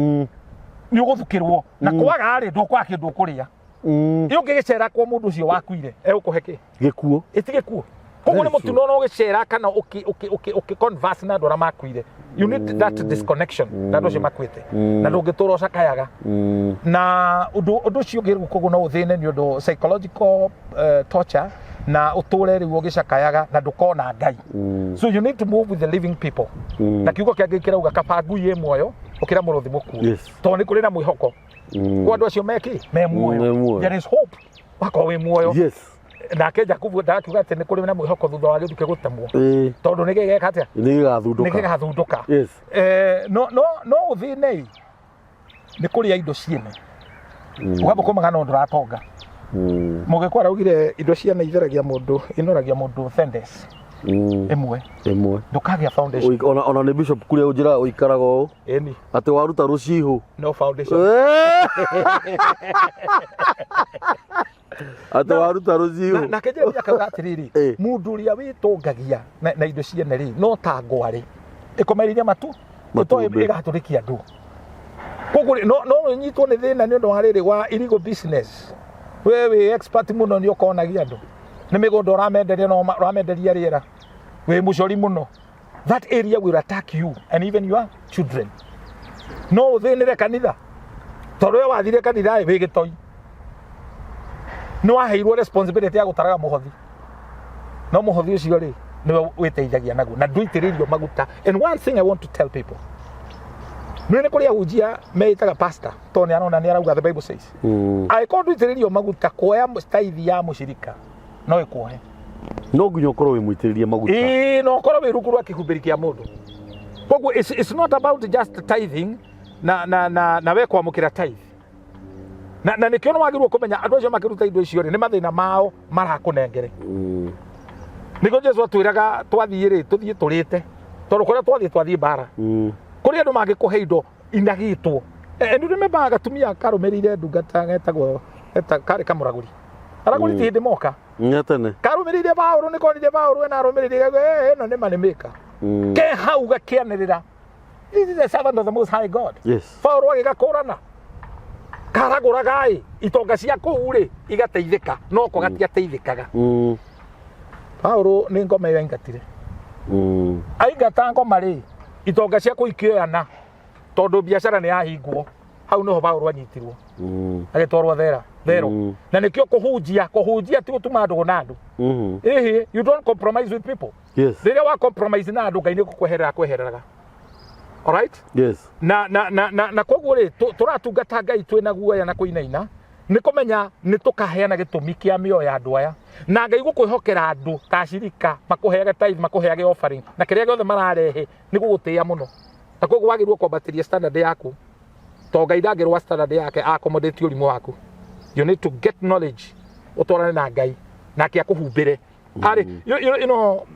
Nĩ ũgũthukĩrwo na kwaga rĩ ndũkwaga kĩndũ ũkũrĩa. Ũngĩgĩcera kwa mũndũ ũcio wakuire egũkũhe kĩ? Gĩkuũ. Ĩti gĩkuũ. Koguo nĩ mũtino no ũgĩcera kana converse na andũ arĩa makuire. You need that disconnection na andũ acio makuĩte. Na ndũngĩtũra ũcakayaga. Na ũndũ ũcio ũngĩ koguo no ũthĩne nĩ ũndũ psychological torture na ũtũre rĩu ũgĩcakayaga na ndũkona Ngai. So you need to move with the living people. Na kiugo kĩangĩ kĩrauga kaba ngui ĩ muoyo ũkĩra mũrũthi mũkuũ. Tondũ nĩ kũrĩ na mwĩhoko. Kwa andũ acio meki me muoyo. There is hope. Wakorwo wĩ muoyo. Yes. Nake Jakubu ndakiuga atĩ nĩ kũrĩ na mwĩhoko thutha wa gĩthuke gũtemwo. Tondũ nĩ gĩgeka atĩa? Nĩ gĩgathundũka. Yes. No ũthĩne nĩ kũrĩa indo ciene. Ũgamba kũmaga no ndũratonga. Mũgĩkwa araugire indo ciene itheragia mũndũ inoragia mũndũ sendes. Ĩmwe. Ndũkagĩa foundation. Ona nĩ Bishop Kuri ũnjĩra ũikaraga ũũ. Ĩni. Atĩ waruta rũciho. No foundation. Atĩ waruta rũciho. Na kĩnjĩria akauga atĩrĩrĩ mũndũ ũrĩa wĩtũngagia na indo ciene rĩ no ta ngwarĩ ĩkomereire matu ĩtoĩ ĩgatũrĩkia andũ. Koguo no ũnyitwo nĩ thĩna nĩ ũndũ wa rĩrĩ wa illegal business. Wewe expert muno ni ukonagia andu ni migondo uramenderia no uramenderia riera we mucori muno that area will attack you and even your children no uthinire kanitha tondu we wathire kanitha we gitoi no waheirwo responsibility ya gutaraga muhothi no muhothi ucio ri ni witeithagia naguo na nduitiririo maguta. And one thing I want to tell people nĩ kũrĩ Ahunjia meitaga pastor tondũ nĩ arona nĩ arauga the Bible says angĩkorwo ndũitĩrĩrio maguta kuoya tithe ya mũcirika no ĩkuohe. No nginya ũkorwo wĩmũitĩrĩrie maguta. No ũkorwo wĩ rungu rwa kĩhumbĩri kĩa mũndũ. Koguo it's not about just tithing na we kwamũkĩra tithe. Na nĩkĩo nĩ wagĩrĩirwo kũmenya andũ acio makĩruta indo icio rĩ nĩ mathĩna mao marakũnengere. Nĩguo Jesũ atwĩraga twathiĩ rĩ tũthiĩ tũrĩte tondũ kũrĩa twathiĩ mbara. Kuri andu mangikuhe indo inagitwo. Ndu remember gatumia karumirire ndungata getagwo kari kamuraguri. Araguri ti hindi moka. Nyatene. Karumirire Paulo ni konire Paulo na arumirire eno ni manimika. Ke hau gakianirira. This is the servant of the Most High God. Yes. Paulo agigakorana. Karagura gai itonga cia kuuri igateithika no ko gatiateithikaga. Paulo ni ngoma yo ingatire. Aingata ngoma ri itonga cia kuikioana tondu biashara ni yahingwo hau niho Paulo anyitirwo agitwarwo thero na nikio kuhunjia ti gutuma andu na andu you don't compromise with people. Yes. Rĩrĩa wa compromise na andu Ngai nĩ kwehereraga. All right? Yes. Na koguo ri turatungata Ngai twina guoya na kuinaina nĩ kũmenya nĩ tukaheana gĩtũmi kĩa mĩoyo ya andũ aya na Ngai gũkwĩhokera andũ ta cirika makuheage tithe makuheage offering na kĩrĩa gĩothe mararehe nĩ gũgũtĩĩa mũno. Na koguo wagĩrĩirwo kwambatĩria standard yaku to Ngai ndangĩrwa standard yake accommodate ũrimũ waku. You need to get knowledge ũtwarane na Ngai nake akũhumbĩre. You know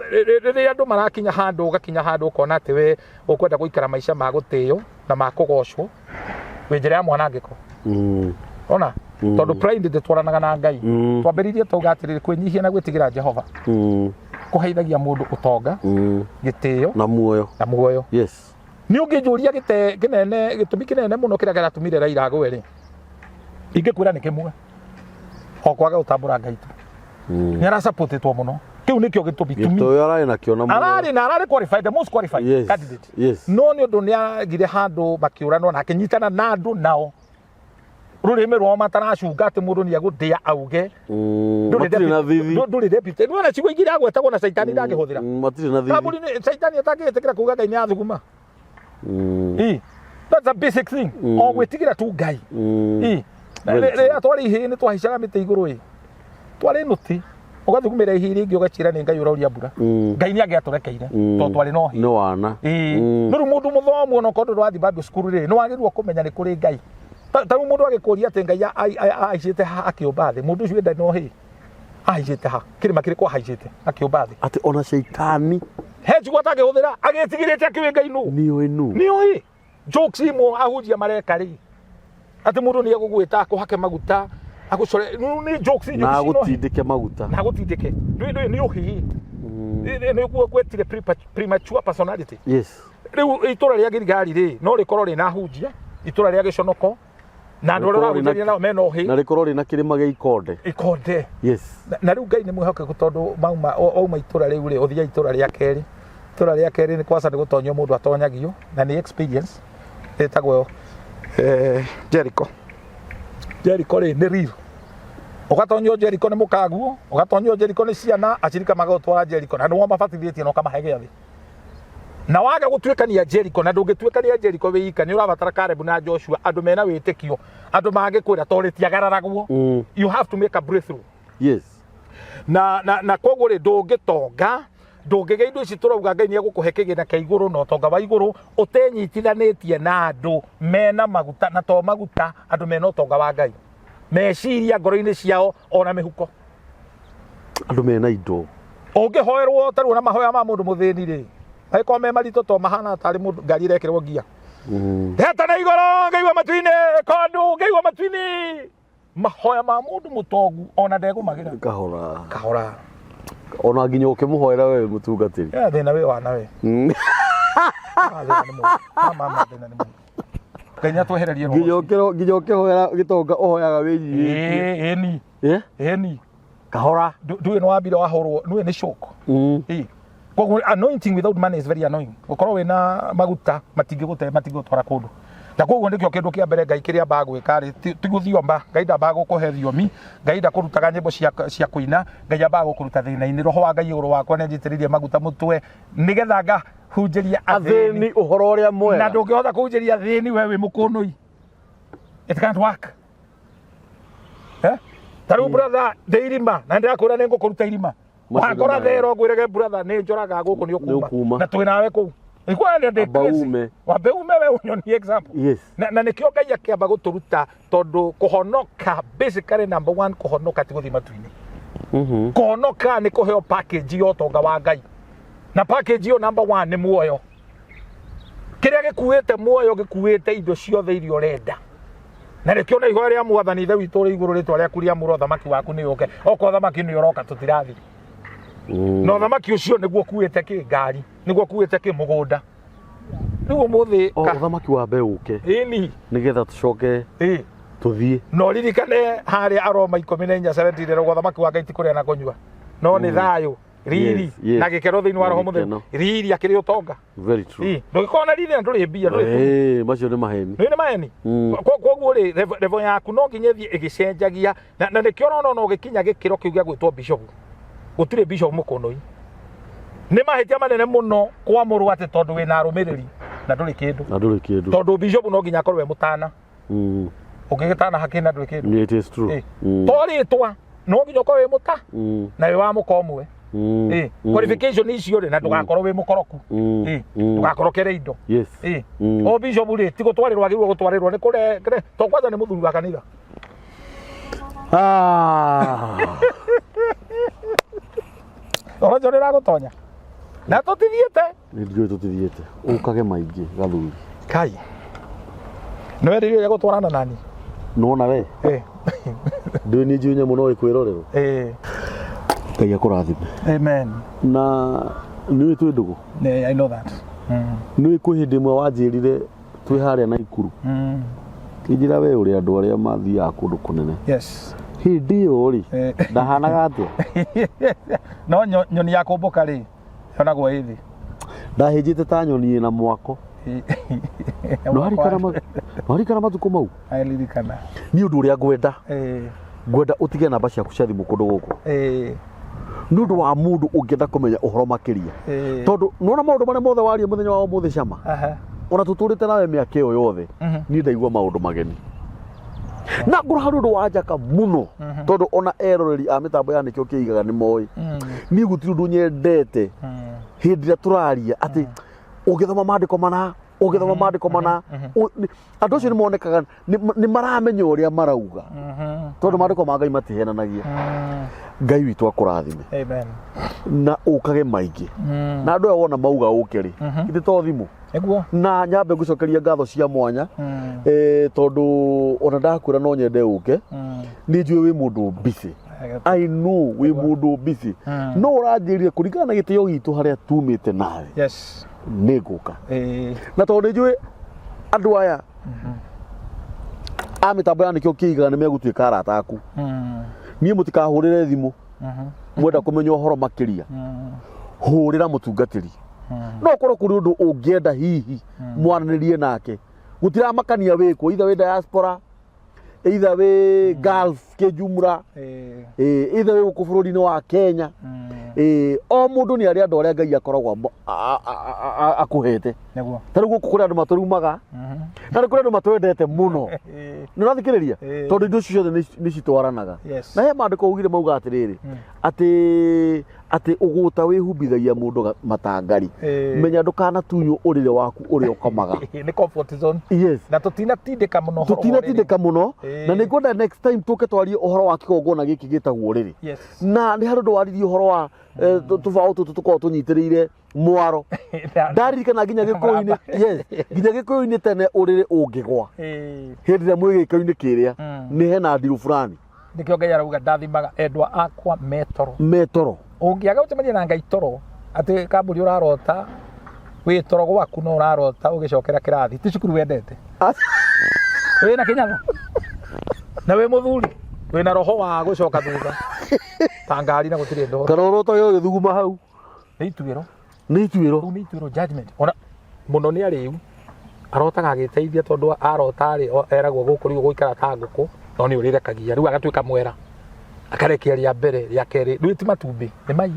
rĩrĩa andũ marakinya handũ ũgakinya handũ ũkona atĩ we ũkwenda gũikara maica ma gũtĩĩo na ma kũgocwo wĩ njĩra ya mwanangĩko. Ona tondu pride nditwaranaga na Ngai twambĩrĩrie tauga atĩrĩrĩ kwĩnyihia na gwĩtigĩra Jehova kũheithagia mũndũ ũtonga gĩtĩĩo na muoyo. Yes. Nĩ ũngĩnjũria gĩtũmi kĩnene mũno kĩrĩa kĩratũmire Raila agwe rĩ ingĩkwĩra nĩ kĩmwe o kwaga gũtambũra Ngai tu nĩ arasupportĩtwo mũno kĩu nĩkĩo gĩtũmi ararĩ qualified the most qualified candidate. Yes. No nĩ ũndũ nĩ agire handũ makĩũranwo na akĩnyitana na andũ nao rurimi rwa mataracunga ati mundu ni agũthĩa auge ndũrĩ deputy nĩ wona cigo ingĩ agwetagwo na Saitani ndangĩhũthĩra matirĩ na thithi kaburi ni Saitani atangĩtĩkĩra kuuga Ngai nĩ athuguma That's a basic thing. O gwitigira tu Ngai. Rĩrĩa twari ihĩ nĩ twahicaga mĩtĩ igũrũ ĩ. Twari nuti. Ugathukumira ihĩ rĩngĩ ugacira nĩ Ngai ũroria mbura. Ngai nĩ angĩatũrekeire. Tondũ twari no hi. No wana. Nũru mũndũ mũthomu ona kondo ndwathi Bible school rĩ. Nĩ wagĩrĩirwo kũmenya nĩ kũrĩ Ngai. Tarĩu mũndũ agĩkũria atĩ Ngai aicĩte ha akĩũmba thĩ. Mũndũ ũcio nda no hi. Aicĩte ha. Kĩrĩma kĩrĩ kwa aicĩte akĩũmba thĩ. Ati ona shaitani. Henji gwatake hũthĩra agĩtigĩrĩte akĩwe Ngai nũ. Nĩoĩ. Jokes imo ahunjia mareka rĩ. Ati mundu ni agugwita akuhake maguta agucore ni jokes na gutindike maguta na gutindike ni uhi ni gwetire premature personality. Yes. Riu itura ria girigari ri no rikorwo ri na ahunjia itura ria giconoko na ndoro rahunjia nao mena uhi na rikorwo ri na kirima gia ikonde. Yes. Na riu Ngai ni mwihoke gutondu mauma itura riu ri uthia itura ria keri ni kwasa ni gutonywo mundu atonyagio na ni experience etagwo Jericho rĩ nĩ riru ugatonyo Jericho nĩ mukaguo ugatonyo Jericho nĩ ciana acirika magotwara Jericho na nĩwo mabatithĩtie no kamahe gĩathĩ na waga gũtuĩkania Jericho na ndũngĩtuĩkania Jericho wĩika nĩ ũrabatara Caleb na Joshua andũ mena wĩtĩkio andũ mangĩkwĩra tondũ tiagararagwo you have to make a breakthrough. Yes. na koguo rĩ ndũngĩtonga ndũngĩge indo ici turauga Ngai nĩ egũkũhe kĩgĩna kĩa igũrũ no tonga wa igũrũ ũtenyitithanĩtie na andũ mena maguta na to maguta andũ mena ũtonga wa Ngai meciria ngoro-inĩ ciao ona mĩhuko andũ mena indo ũngĩhoerwo tarĩ na mahoya ma mũndũ mũthĩni rĩ agĩkorwo me maritũ to mahana tarĩ mũndũ ngari irekĩrwo ngia ndeta na igũrũ Ngai wa matu-inĩ kondu Ngai wa matu-inĩ mahoya ma mũndũ mũtongu ona ndegũmagĩra kahora ona nginya ukimuhoera wewe mutungatiri thina we wana we Kenya twehererie no nginya ukihoera gitonga uhoyaga winyi ni kahora nduwe no wambire wahorwo nduwe ni shock koguo anointing without money is very annoying ukorwo wina maguta matingĩgũtwara kũndũ na koguo ndĩkĩo kĩndũ kĩa mbere Ngai kĩrĩa mbagwĩka rĩ tigũthiomba Ngai ndambaga gũkũhe thiomi Ngai ndakũrutaga nyĩmbo cia kũina Ngai ambaga gũkũruta thĩna-inĩ roho wa Ngai igũrũ wakwa nĩ njitĩrĩirie maguta mũtwe nĩgetha ngahunjĩria athĩni ũhoro ũrĩa mwega na ndũngĩhota kũhunjĩria athĩni we wĩ mũkũnũi it can't work tarĩu brother ndĩirima na ndĩrakũĩra nĩ ngũkũruta irima wakora thero ngwĩrege brother nĩ njoraga gũkũ nĩ ũkuma na twĩ nawe kũu wambeume we unyonie example. Yes. Na nikio Ngai akĩamba gũtũruta tondũ kũhonoka basically number 1 kũhonoka ti gũthima tu-inĩ kũhonoka nĩ kũheo package yo tonga wa Ngai na package yo number 1 nĩ muoyo kĩrĩa gĩkuĩte muoyo gĩkuĩte indo ciothe iria ũrenda na nikio na ihoya rĩa mwathani ithe witũ rĩ igũrũ rĩtwa rĩaku rĩa mũro thamaki waku nĩ ũke okorwo thamaki nĩ ũroka tũtirathi no thamaki ũcio nĩguo kuĩte kĩ ngari nĩguo kuĩte kĩ mũgũnda nĩguo mũthĩ thamaki wa mbe ũke nĩgetha tũcoke tũthiĩ no ririkane harĩa Aroma 14:17 rĩrauga thamaki wa Ngai ti kũrĩa na kũnyua no nĩ thayũ riri na gĩkeno thĩinĩ wa roho mũtheru riri akĩrĩ ũtonga very true ndũgĩkorwo na riri na ndũrĩ mbia macio nĩ maheni koguo rĩ level yaku no nginya thiĩ ĩgĩcenjagia na nĩkĩo ũrona ũgĩkinya gĩkĩro kĩu gĩa gwĩtwo bishop gũtirĩ bishop mũkũnũi nĩ mahĩtia manene mũno kwamũrwo atĩ tondũ wĩna arũmĩrĩri na ndũrĩ kĩndũ tondũ bishop no nginya akorwo we mũtana ũngĩgĩtana hakĩ na ndũrĩ kĩndũ it is true twarĩtwa no nginya ũkorwo wĩ mũta na wĩ wa mũka ũmwe qualification icio rĩ na ndũgakorwo wĩ mũkoroku ndũgakorokere indo o bishop rĩ ti gũtwarĩrwo agĩrĩirwo gũtwarĩrwo nĩ kũrĩa to kwanza nĩ mũthuri wa kanitha Ojo nĩra gũtonya na tũtithiĩte nĩnjũĩ tũtithiĩte ũkage maingĩ gathuri kai nĩ werirĩire gũtwarana nani nona we ndũĩ nĩ njũĩ nyamũ no ĩkwĩrorerwo Ngai akũrathime amen na nĩũĩ twĩ Ndugu I know that nĩũĩ kwĩ hĩndĩ ĩmwe wanjĩrire twĩ harĩa Naikuru kĩnjĩra we ũrĩ andũ arĩa mathiaga kũndũ kũnene hĩndĩ ĩyo rĩ ndahanaga atĩa no nyoni ya kũmbũka rĩ yonagwo ĩthĩ ndahĩnjĩte ta nyoni ĩna mwako Nĩwarikana matukũ mau aririkana nĩ ũndũ ũrĩa ngwenda ũtige namba ciaku cia thimũ kũndũ gũkũ nĩ ũndũ wa mũndũ ũngĩenda kũmenya ũhoro makĩria tondũ nĩwona maũndũ marĩa mothe waria mũthenya wa ũmũthĩ cama ona tuturite nawe miaka iyo yothe ni ndaigua maundu mageni na ngoro handu wajaka muno tondu ona eroreri a mitambo ya nikio kiigaga ni moi ni gutiri ndu nyendete hindi ria turaria ati ugithoma mandiko mana andu acio ni monekaga ni maramenya uria marauga tondu mandiko ma Ngai matihenanagia Ngai witu akurathime amen na ukage maingi na andu wona mauga ukiri iti to thimu eguo na nyambe gucokeria ngatho cia mwanya tondu ona ndakwira no nyende uke ni njui wi mundu busy I know wi mundu busy no uranjiria kuringana na gitio gitu haria tumite nawe yes ni nguka na tondu njui andu aya a mitambo ya nikio kiigaga ni megutuika arata aku nie mutikahurire thimu mwenda kumenya uhoro makiria hurira mutungatiri no korwo kuri undu ungienda hihi mwananirie nake gutira makania wiko either we diaspora either we Gulf kijumra either we gukubururi ni wa Kenya o mundu ni ari andu aria Ngai akoragwo akuhete neguo tari guku kuri andu maturumaga na kuri andu matwendete muno ni rathikiriria tondu indo ciothe ni citwaranaga na he mandiko ugire mauga atiriri ati uguta wihumbithagia mundu matangari menya ndukana tunyo urire waku uria ukomaga ni comfort zone yes na tutinatindika muno na ni ngwenda next time tuke twarie uhoro wa kigongona giki gitagwo uriri na ni handu waririe uhoro wa tubao tutuko tunyitiriire mwaro ndaririkana nginya gikuyu-ini yes nginya gikuyu-ini tene uriri ungigwa hindi ria mwigikayu-ini kiria ni hena ndiru fulani nikio Ngai arauga ndathimaga endwa akwa metoro ungiaga utemania na Ngai toro ati kamburi urarota wi toro gwaku no urarota ugicokera kirathi ti cukuru wendete wina kinyago na we muthuri wina roho wa gucoka thutha tangari na gutire ndo kana urota yo githuguma hau ni ituiro judgment ona muno ni ariu arotaga agiteithia tondu arota ri eragwo guku riu guikara ta nguku no ni urirekagia riu agatwika mwera akarekia ria mbere ria keri riu ti matumbi ni mai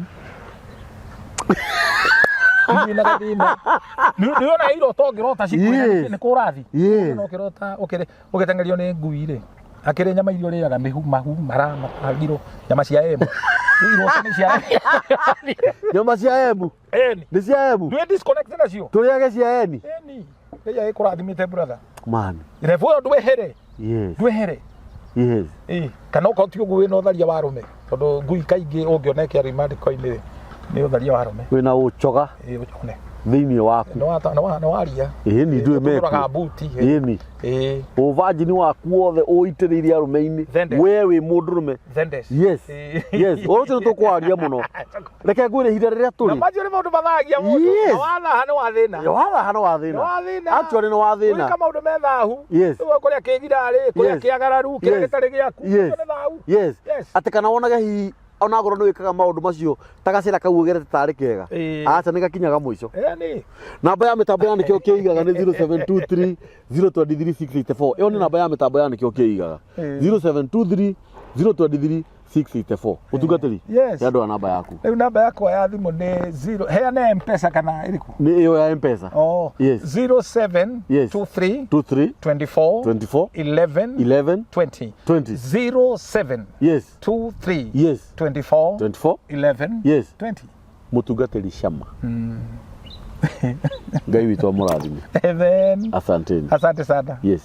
ni na gadina ni ona iro tongirota cikwira ni kurathi no kirota ugitangerio ni ngui ri akire nyama irio riaga mahu marama agiro nyama cia emu iro ni cia nyama cia emu ni cia emu du disconnect nacio turiage cia eni ya ikurathimite brother man revo ndwehere yes kana ukautio ngui no tharia warume tondu ngui kaingi ungioneke ari mandiko-ini ni utharia warume wina ucoga ucone thiini waku no waria ni ndue meku buti ni uvajini waku wothe uitiriire arume-ini we wi mundurume yes ucio tukwaria muno reke ngwire ihinda riria turi macio ni maundu mathagia mundu wathaha no wathina actually no wathina kama maundu methahu kuria kigirari kuria kiagararu kiria gitari giaku ni thahu ati kana wonaga hihi ona ngoro ni wikaga maundu macio tagacira kaugerete tari kega acha ni gakinyaga mwico namba ya mitambo ya nikio kiigaga ni 0723 023 iyo ni namba ya mitambo ya nikio kiigaga 0723 023 684 utungatiri ya ndo namba yaku riu namba yakwa ya thimu ni 0 heana M-Pesa kana iriku ni iyo ya M-Pesa 0723 24 11 20 07 23 24 11 20 mutungatiri shama Ngai witu amurathime amen asante sana yes